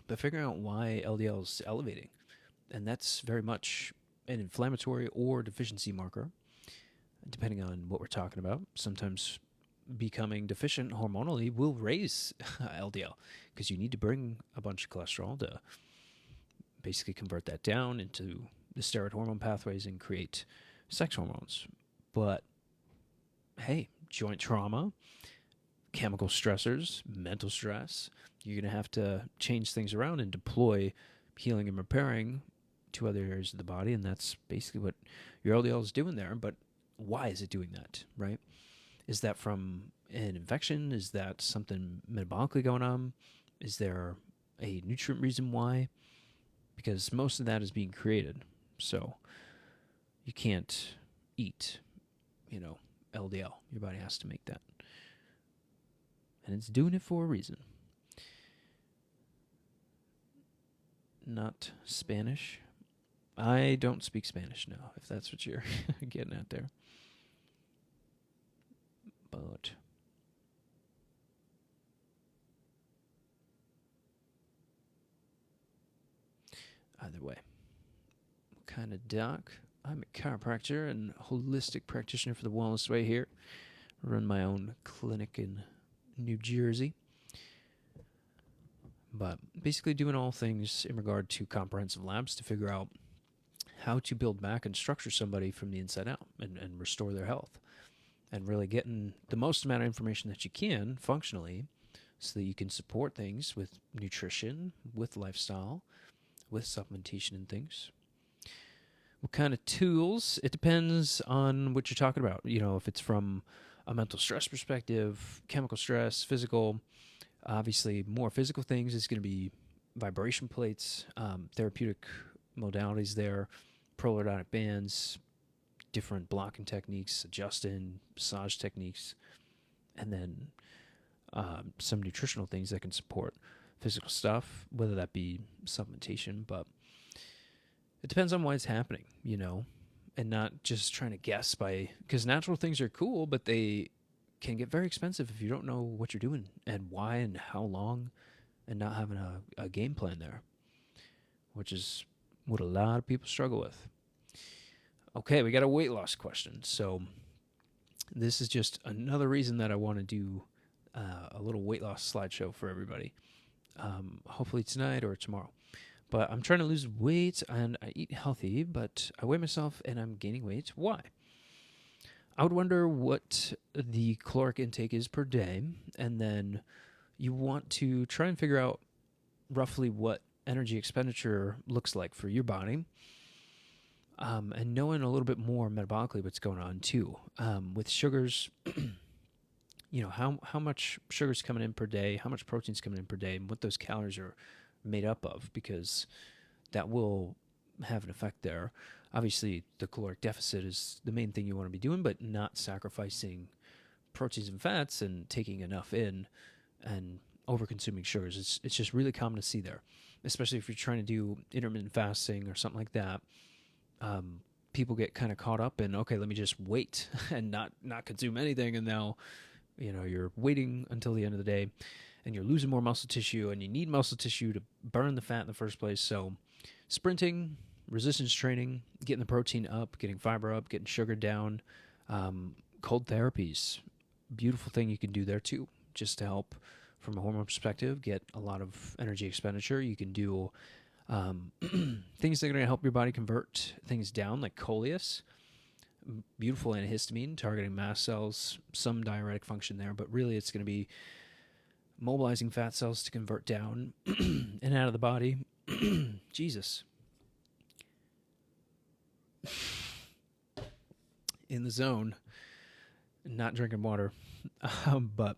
but figuring out why LDL is elevating. And that's very much an inflammatory or deficiency marker, depending on what we're talking about. Sometimes becoming deficient hormonally will raise LDL because you need to bring a bunch of cholesterol to basically convert that down into the steroid hormone pathways and create sex hormones. But hey, joint trauma, chemical stressors, mental stress, you're going to have to change things around and deploy healing and repairing to other areas of the body, and that's basically what your LDL is doing there. But why is it doing that, right? Is that from an infection? Is that something metabolically going on? Is there a nutrient reason why? Because most of that is being created. So you can't eat, LDL. Your body has to make that. And it's doing it for a reason. Not Spanish. I don't speak Spanish now, if that's what you're getting at there. But either way, what kind of doc? I'm a chiropractor and holistic practitioner for the Wellness Way here. I run my own clinic in New Jersey. But basically doing all things in regard to comprehensive labs to figure out how to build back and structure somebody from the inside out and restore their health. And really getting the most amount of information that you can functionally so that you can support things with nutrition, with lifestyle, with supplementation and things. What kind of tools? It depends on what you're talking about. If it's from a mental stress perspective, chemical stress, physical. Obviously, more physical things is going to be vibration plates, therapeutic modalities there, prolordotic bands, different blocking techniques, adjusting, massage techniques, and then some nutritional things that can support physical stuff, whether that be supplementation. But it depends on why it's happening, and not just trying to guess because natural things are cool, but they can get very expensive if you don't know what you're doing and why and how long, and not having a game plan there, which is what a lot of people struggle with. Okay, we got a weight loss question. So this is just another reason that I want to do a little weight loss slideshow for everybody. Hopefully tonight or tomorrow. But I'm trying to lose weight and I eat healthy, but I weigh myself and I'm gaining weight. Why? I would wonder what the caloric intake is per day, and then you want to try and figure out roughly what energy expenditure looks like for your body, and knowing a little bit more metabolically what's going on too. With sugars, how much sugar's coming in per day, how much protein's coming in per day, and what those calories are made up of, because that will have an effect there. Obviously, the caloric deficit is the main thing you want to be doing, but not sacrificing proteins and fats and taking enough in and over-consuming sugars. It's just really common to see there, especially if you're trying to do intermittent fasting or something like that. People get kind of caught up in, okay, let me just wait and not consume anything, and now you're waiting until the end of the day, and you're losing more muscle tissue, and you need muscle tissue to burn the fat in the first place. So sprinting, resistance training, getting the protein up, getting fiber up, getting sugar down, cold therapies, beautiful thing you can do there too, just to help from a hormone perspective, get a lot of energy expenditure. You can do things that are going to help your body convert things down, like Coleus, beautiful antihistamine, targeting mast cells, some diuretic function there, but really it's going to be mobilizing fat cells to convert down and out of the body. Jesus. In the zone, not drinking water. But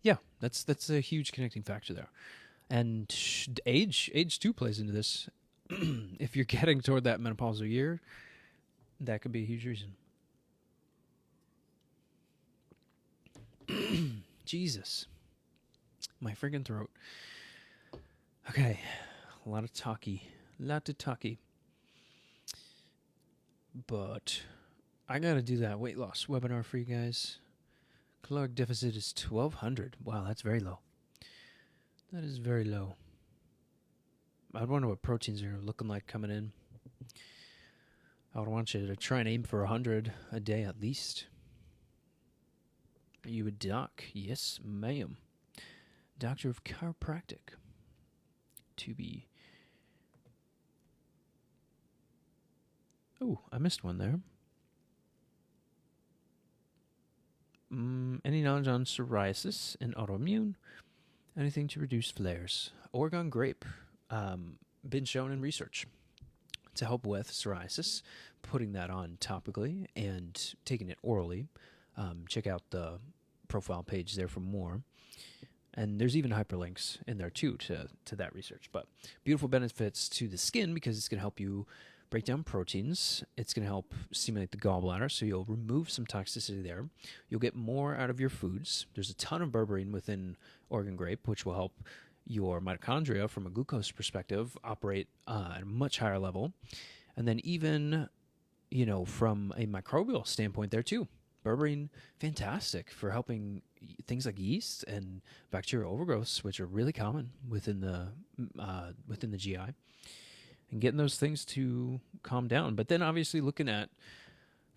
yeah, that's a huge connecting factor there. And age too plays into this. If you're getting toward that menopausal year, That could be a huge reason. Jesus. My freaking throat. Okay. A lot of talky. Lot of talky. But I gotta do that weight loss webinar for you guys. Caloric deficit is 1,200. Wow, that's very low. That is very low. I'd wonder what proteins are looking like coming in. I would want you to try and aim for 100 a day at least. Are you a doc? Yes, ma'am. Doctor of chiropractic. To be. Oh, I missed one there. Any knowledge on psoriasis and autoimmune? Anything to reduce flares? Oregon grape. Been shown in research to help with psoriasis, putting that on topically and taking it orally. Check out the profile page there for more. And there's even hyperlinks in there too to that research. But beautiful benefits to the skin because it's going to help you break down proteins. It's going to help stimulate the gallbladder, so you'll remove some toxicity there. You'll get more out of your foods. There's a ton of berberine within Oregon grape, which will help your mitochondria from a glucose perspective operate at a much higher level. And then even, from a microbial standpoint there too. Berberine, fantastic for helping things like yeast and bacterial overgrowths, which are really common within the GI, and getting those things to calm down. But then obviously looking at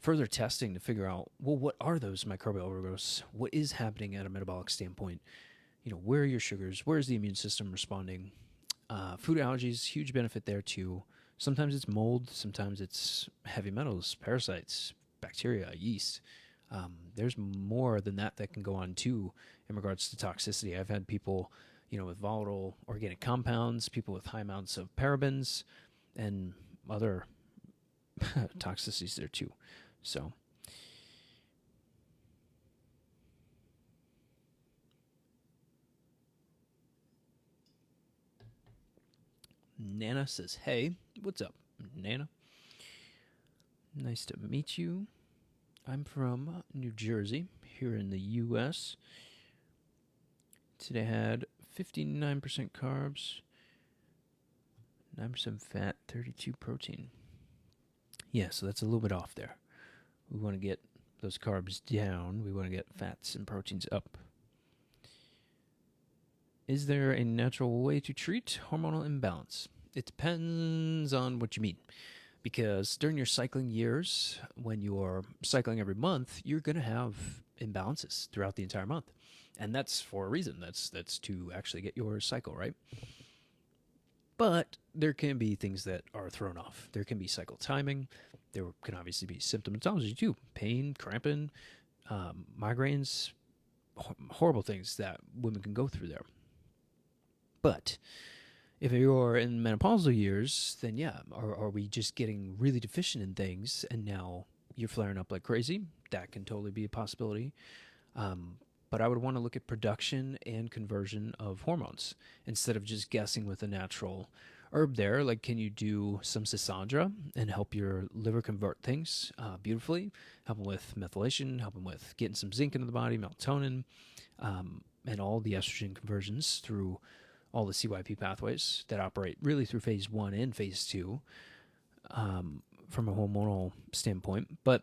further testing to figure out, well, what are those microbial overgrowths? What is happening at a metabolic standpoint? Where are your sugars? Where is the immune system responding? Food allergies, huge benefit there too. Sometimes it's mold, sometimes it's heavy metals, parasites, bacteria, yeast. There's more than that can go on too in regards to toxicity. I've had people, with volatile organic compounds, people with high amounts of parabens, and other toxicities there too. So, Nana says, hey, what's up, Nana? Nice to meet you. I'm from New Jersey, here in the U.S. Today I had 59% carbs, 9% fat, 32 protein. Yeah, so that's a little bit off there. We want to get those carbs down. We want to get fats and proteins up. Is there a natural way to treat hormonal imbalance? It depends on what you mean. Because during your cycling years, when you're cycling every month, you're going to have imbalances throughout the entire month. And that's for a reason. That's to actually get your cycle right. But there can be things that are thrown off. There can be cycle timing. There can obviously be symptomatology too. Pain, cramping, migraines, horrible things that women can go through there. But if you're in menopausal years, then yeah, are we just getting really deficient in things and now you're flaring up like crazy? That can totally be a possibility. But I would want to look at production and conversion of hormones instead of just guessing with a natural herb there. Like, can you do some Sisandra and help your liver convert things beautifully? Help them with methylation, help them with getting some zinc into the body, melatonin, and all the estrogen conversions through all the CYP pathways that operate really through phase 1 and phase 2 from a hormonal standpoint. But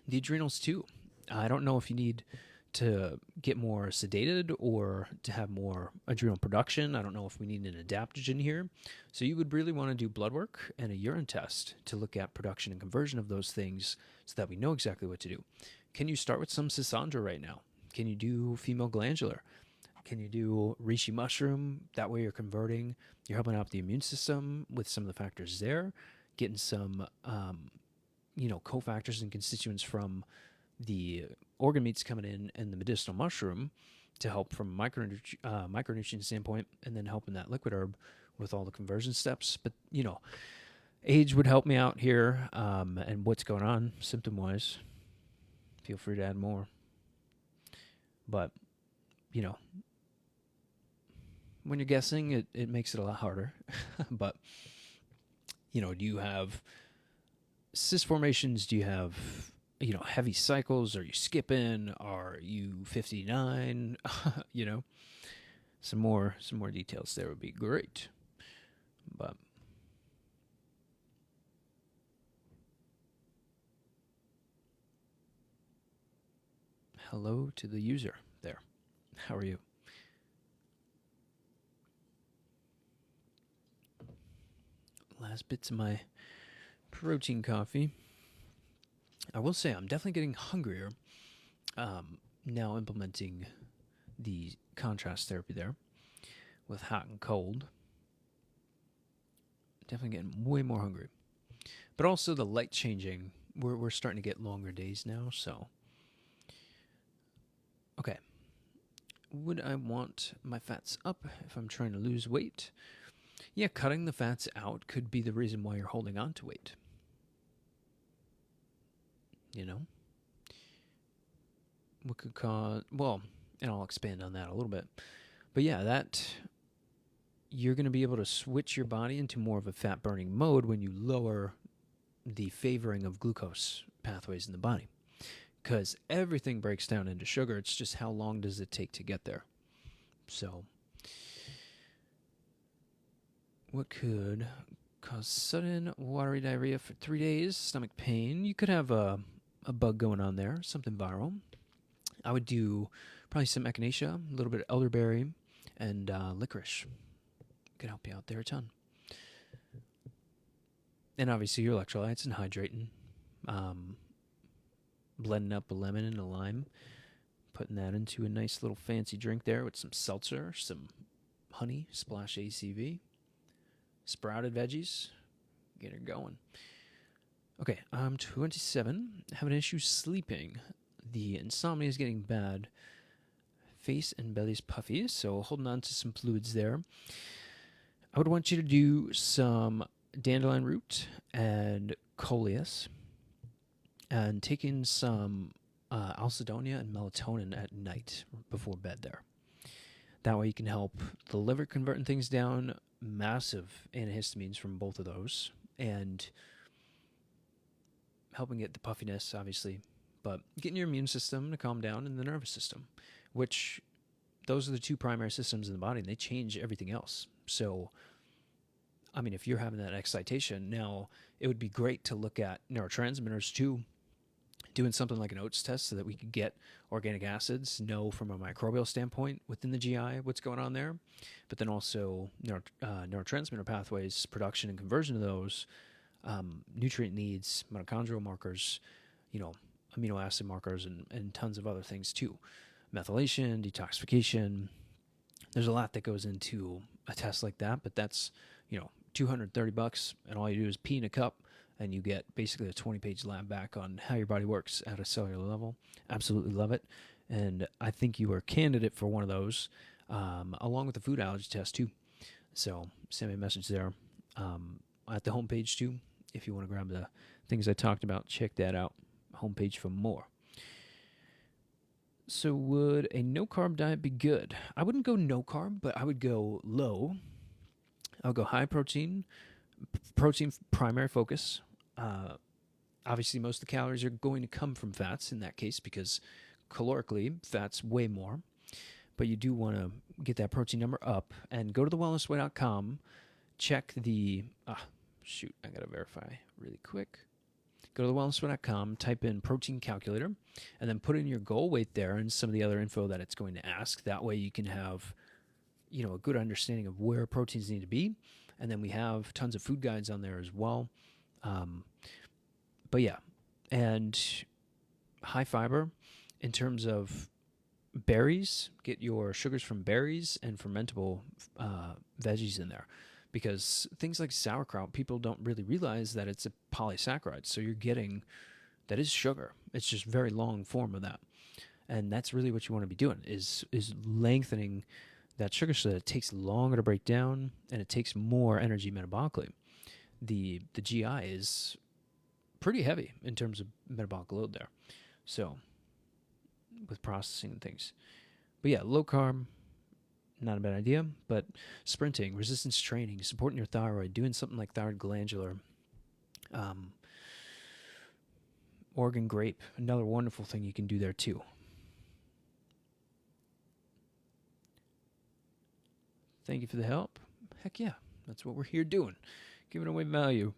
the adrenals too. I don't know if you need to get more sedated or to have more adrenal production. I don't know if we need an adaptogen here. So you would really want to do blood work and a urine test to look at production and conversion of those things so that we know exactly what to do. Can you start with some Sisandra right now? Can you do female glandular? Can you do reishi mushroom? That way you're converting, you're helping out the immune system with some of the factors there, getting some, cofactors and constituents from the organ meats coming in and the medicinal mushroom to help from a micronutrient standpoint, and then helping that liquid herb with all the conversion steps. But, age would help me out here, and what's going on symptom-wise. Feel free to add more. But, when you're guessing, it makes it a lot harder. But, do you have cyst formations? Do you have, heavy cycles? Are you skipping? Are you 59? Some more details there would be great. But hello to the user there. How are you? Last bits of my protein coffee. I will say I'm definitely getting hungrier now implementing the contrast therapy there with hot and cold. Definitely getting way more hungry. But also the light changing. We're starting to get longer days now, so. Okay. Would I want my fats up if I'm trying to lose weight? Yeah, cutting the fats out could be the reason why you're holding on to weight. What could cause, well, and I'll expand on that a little bit. But yeah, that you're going to be able to switch your body into more of a fat burning mode when you lower the favoring of glucose pathways in the body. Because everything breaks down into sugar. It's just how long does it take to get there. So, what could cause sudden watery diarrhea for 3 days? Stomach pain. You could have a bug going on there, something viral. I would do probably some echinacea, a little bit of elderberry, and licorice. Could help you out there a ton. And obviously your electrolytes and hydrating. Blending up a lemon and a lime. Putting that into a nice little fancy drink there with some seltzer, some honey, splash ACV, sprouted veggies. Get her going. Okay, I'm 27. Having issues sleeping. The insomnia is getting bad. Face and belly's puffy, so holding on to some fluids there. I would want you to do some dandelion root and coleus, and taking some alcidonia and melatonin at night before bed there. That way you can help the liver converting things down, massive antihistamines from both of those, and helping get the puffiness, obviously, but getting your immune system to calm down and the nervous system, which those are the two primary systems in the body, and they change everything else. So, I mean, if you're having that excitation, now it would be great to look at neurotransmitters too, doing something like an oats test so that we could get organic acids, know from a microbial standpoint within the GI what's going on there, but then also neurotransmitter pathways, production and conversion of those, nutrient needs, mitochondrial markers, amino acid markers, and tons of other things too. Methylation, detoxification. There's a lot that goes into a test like that, but that's, $230, and all you do is pee in a cup, and you get basically a 20-page lab back on how your body works at a cellular level. Absolutely love it. And I think you are a candidate for one of those, along with the food allergy test too. So send me a message there at the homepage too. If you want to grab the things I talked about, check that out. Homepage for more. So would a no-carb diet be good? I wouldn't go no-carb, but I would go low. I would go high protein primary focus. Obviously, most of the calories are going to come from fats in that case because calorically, fat's way more. But you do want to get that protein number up and go to thewellnessway.com. Check the... I got to verify really quick. Go to thewellnessway.com, type in protein calculator, and then put in your goal weight there and some of the other info that it's going to ask. That way you can have, a good understanding of where proteins need to be. And then we have tons of food guides on there as well. But yeah, and high fiber in terms of berries, get your sugars from berries and fermentable veggies in there. Because things like sauerkraut, people don't really realize that it's a polysaccharide. So you're getting, that is sugar. It's just very long form of that. And that's really what you want to be doing, is lengthening that sugar so that it takes longer to break down and it takes more energy metabolically. The GI is pretty heavy in terms of metabolic load there. So with processing and things. But yeah, low carb, not a bad idea, but sprinting, resistance training, supporting your thyroid, doing something like thyroid glandular, Oregon grape, another wonderful thing you can do there too. Thank you for the help. Heck yeah, that's what we're here doing, giving away value.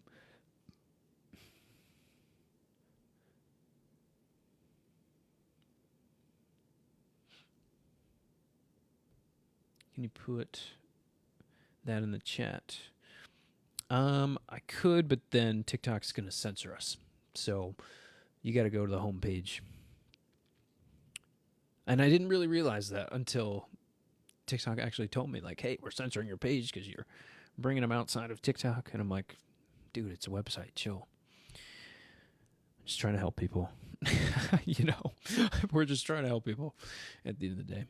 Can you put that in the chat? I could, but then TikTok's going to censor us. So you got to go to the homepage. And I didn't really realize that until TikTok actually told me, like, hey, we're censoring your page because you're bringing them outside of TikTok. And I'm like, dude, it's a website. Chill. Just trying to help people. You know, we're just trying to help people at the end of the day.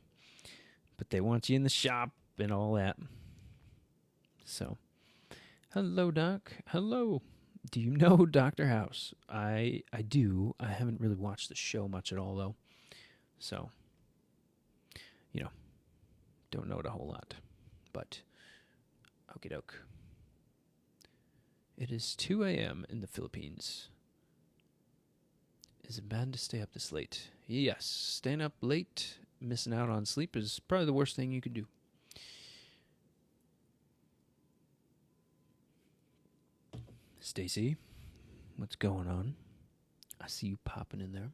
But they want you in the shop and all that. So, hello, Doc. Hello. Do you know Dr. House? I do. I haven't really watched the show much at all, though. So, you know, don't know it a whole lot. But, okie doke. It is 2 a.m. in the Philippines. Is it bad to stay up this late? Yes, staying up late, missing out on sleep is probably the worst thing you could do. Stacy, what's going on? I see you popping in there.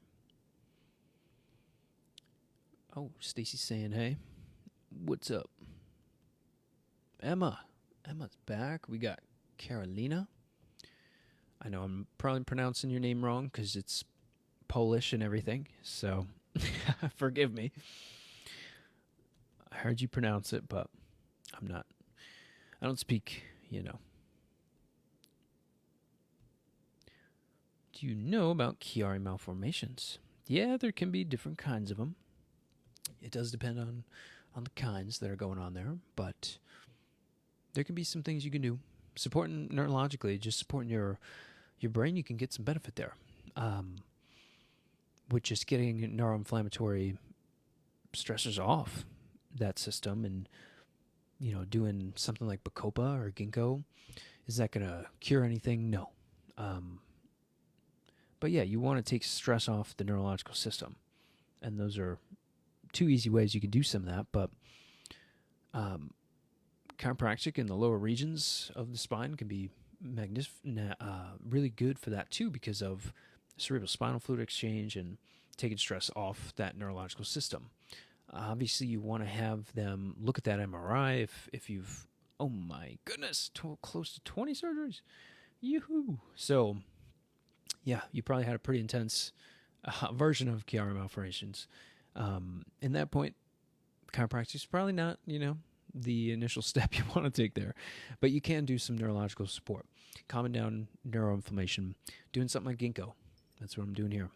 Oh, Stacy's saying, hey, what's up? Emma's back. We got Carolina. I know I'm probably pronouncing your name wrong because it's Polish and everything, so forgive me. I heard you pronounce it, but I'm not. I don't speak, you know. Do you know about Chiari malformations? Yeah, there can be different kinds of them. It does depend on the kinds that are going on there, but there can be some things you can do. Supporting neurologically, just supporting your brain, you can get some benefit there. With just getting neuroinflammatory stressors off that system and, you know, doing something like Bacopa or Ginkgo, is that going to cure anything? No. But yeah, you want to take stress off the neurological system. And those are two easy ways you can do some of that. But chiropractic in the lower regions of the spine can be really good for that too, because of cerebral spinal fluid exchange and taking stress off that neurological system. Obviously, you want to have them look at that MRI if you've, oh my goodness, close to 20 surgeries. Yoo-hoo. So, yeah, you probably had a pretty intense version of Chiari malformations. In that point, chiropractic is probably not, you know, the initial step you want to take there. But you can do some neurological support. Calming down neuroinflammation. Doing something like Ginkgo. That's what I'm doing here.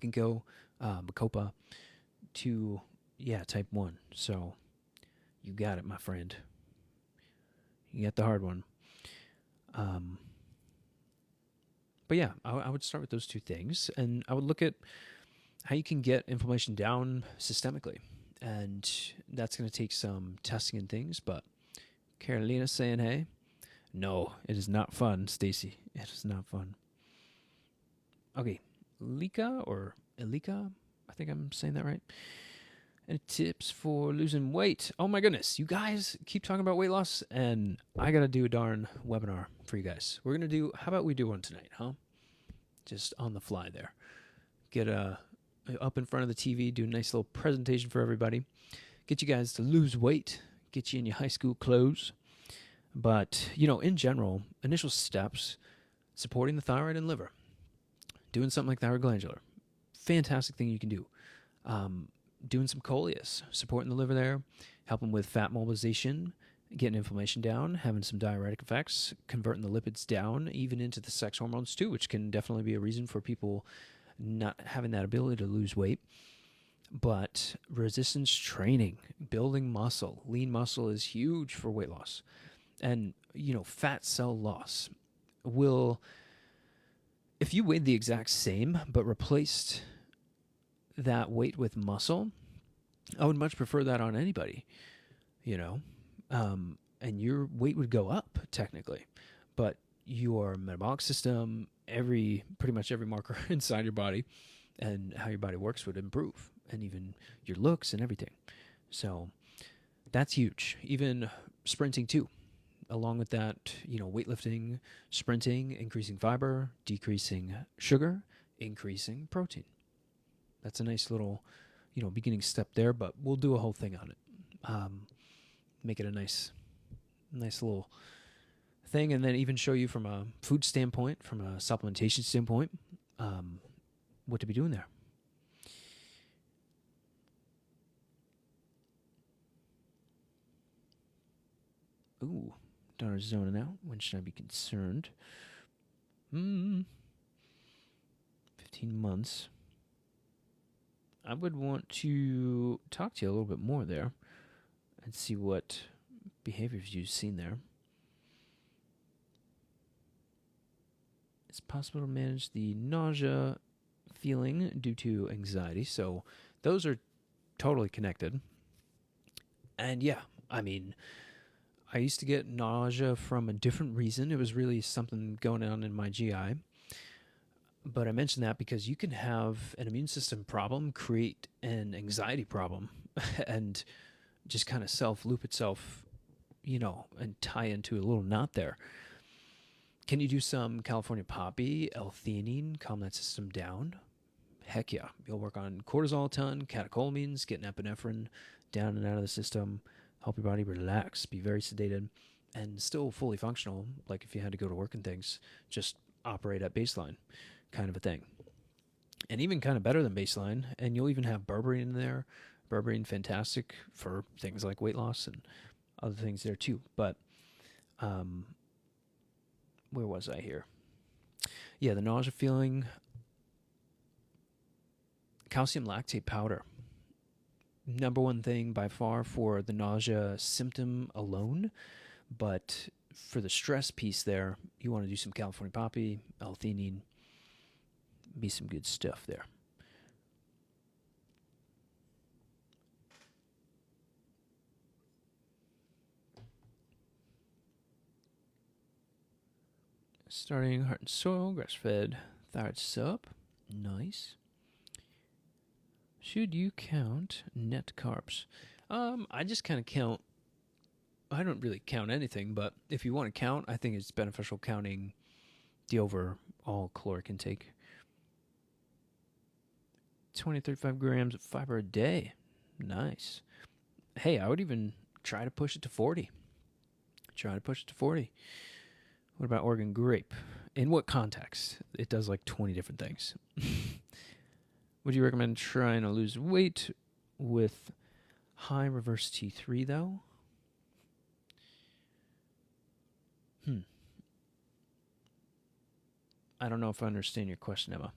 Ginkgo, Bacopa, to, type 1. So, you got it, my friend. You got the hard one. But yeah, I would start with those two things. And I would look at how you can get inflammation down systemically. And that's going to take some testing and things. But Carolina's saying, hey, no, it is not fun, Stacy. It is not fun. Okay, Lika or Elika, I think I'm saying that right. Any tips for losing weight? Oh my goodness, you guys keep talking about weight loss, and I got to do a darn webinar for you guys. We're going to do, how about we do one tonight, huh? Just on the fly there. Get up in front of the TV, do a nice little presentation for everybody. Get you guys to lose weight, get you in your high school clothes. But, you know, in general, initial steps, supporting the thyroid and liver. Doing something like thyroid glandular. Fantastic thing you can do. Doing some coleus, supporting the liver there, helping with fat mobilization, getting inflammation down, having some diuretic effects, converting the lipids down, even into the sex hormones too, which can definitely be a reason for people not having that ability to lose weight. But resistance training, building muscle, lean muscle is huge for weight loss. And, you know, fat cell loss will, if you weighed the exact same but replaced that weight with muscle, I would much prefer that on anybody, you know, and your weight would go up technically, but your metabolic system, pretty much every marker inside your body and how your body works would improve, and even your looks and everything. So that's huge. Even sprinting too. Along with that, weightlifting, sprinting, increasing fiber, decreasing sugar, increasing protein. That's a nice little, beginning step there, but we'll do a whole thing on it. Make it a nice little thing, and then even show you from a food standpoint, from a supplementation standpoint, what to be doing there. Ooh, daughter's zoning out. When should I be concerned? 15 months. I would want to talk to you a little bit more there and see what behaviors you've seen there. It's possible to manage the nausea feeling due to anxiety. So those are totally connected. And yeah, I mean, I used to get nausea from a different reason. It was really something going on in my GI. But I mentioned that because you can have an immune system problem create an anxiety problem and just kind of self-loop itself, and tie into a little knot there. Can you do some California poppy, L-theanine, calm that system down? Heck yeah. You'll work on cortisol a ton, catecholamines, getting epinephrine down and out of the system, help your body relax, be very sedated, and still fully functional, like if you had to go to work and things, just operate at baseline kind of a thing. And even kind of better than baseline, and you'll even have berberine in there. Berberine, fantastic for things like weight loss and other things there too. But where was I here? Yeah, the nausea feeling. Calcium lactate powder. Number one thing by far for the nausea symptom alone. But for the stress piece there, you want to do some California poppy, L-theanine. Be some good stuff there. Starting Heart and Soil, grass-fed thyroid sup. Nice. Should you count net carbs? I just kind of count. I don't really count anything, but if you want to count, I think it's beneficial counting the overall caloric intake. 20, 35 grams of fiber a day. Nice. Hey, I would even try to push it to 40. What about Oregon grape? In what context? It does like 20 different things. Would you recommend trying to lose weight with high reverse T3 though? I don't know if I understand your question, Emma.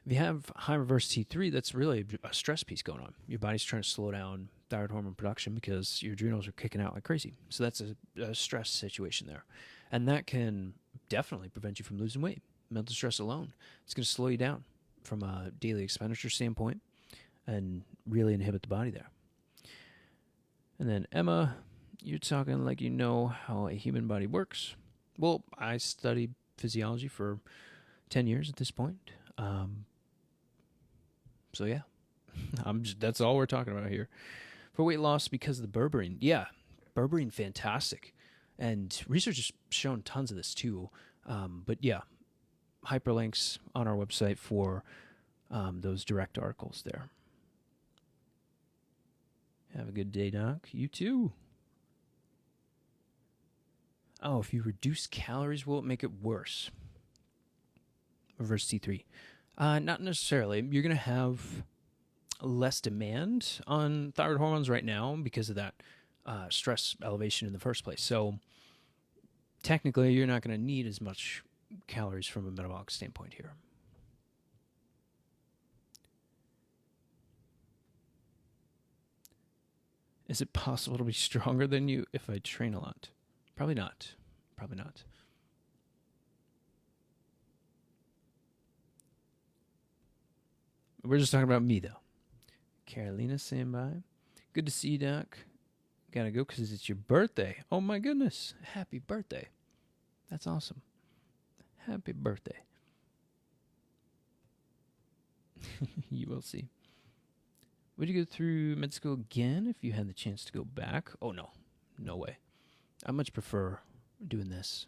If you have high reverse T3, that's really a stress piece going on. Your body's trying to slow down thyroid hormone production because your adrenals are kicking out like crazy. So that's a stress situation there. And that can definitely prevent you from losing weight. Mental stress alone, it's going to slow you down from a daily expenditure standpoint and really inhibit the body there. And then Emma, you're talking like you know how a human body works. Well, I studied physiology for 10 years at this point. So yeah, that's all we're talking about here. For weight loss because of the berberine. Yeah, berberine, fantastic. And research has shown tons of this too. But yeah, hyperlinks on our website for those direct articles there. Have a good day, Doc. You too. Oh, if you reduce calories, will it make it worse? Reverse T3. Not necessarily. You're going to have less demand on thyroid hormones right now because of that stress elevation in the first place. So technically, you're not going to need as much calories from a metabolic standpoint here. Is it possible to be stronger than you if I train a lot? Probably not. Probably not. We're just talking about me, though. Carolina saying bye. Good to see you, Doc. Gotta go because it's your birthday. Oh, my goodness. Happy birthday. That's awesome. Happy birthday. You will see. Would you go through med school again if you had the chance to go back? Oh, no. No way. I much prefer doing this.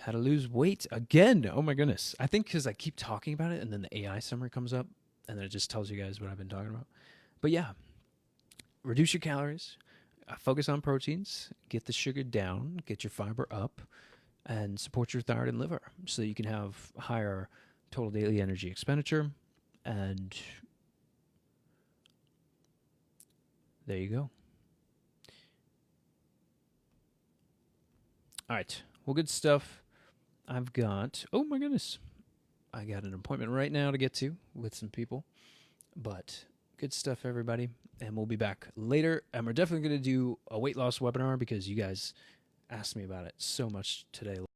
How to lose weight again. Oh, my goodness. I think because I keep talking about it, and then the AI summary comes up, and then it just tells you guys what I've been talking about. But yeah, reduce your calories. Focus on proteins. Get the sugar down. Get your fiber up. And support your thyroid and liver so you can have higher total daily energy expenditure. And there you go. All right. Well, good stuff. I've got, oh my goodness, I got an appointment right now to get to with some people. But good stuff, everybody. And we'll be back later. And we're definitely going to do a weight loss webinar because you guys asked me about it so much today.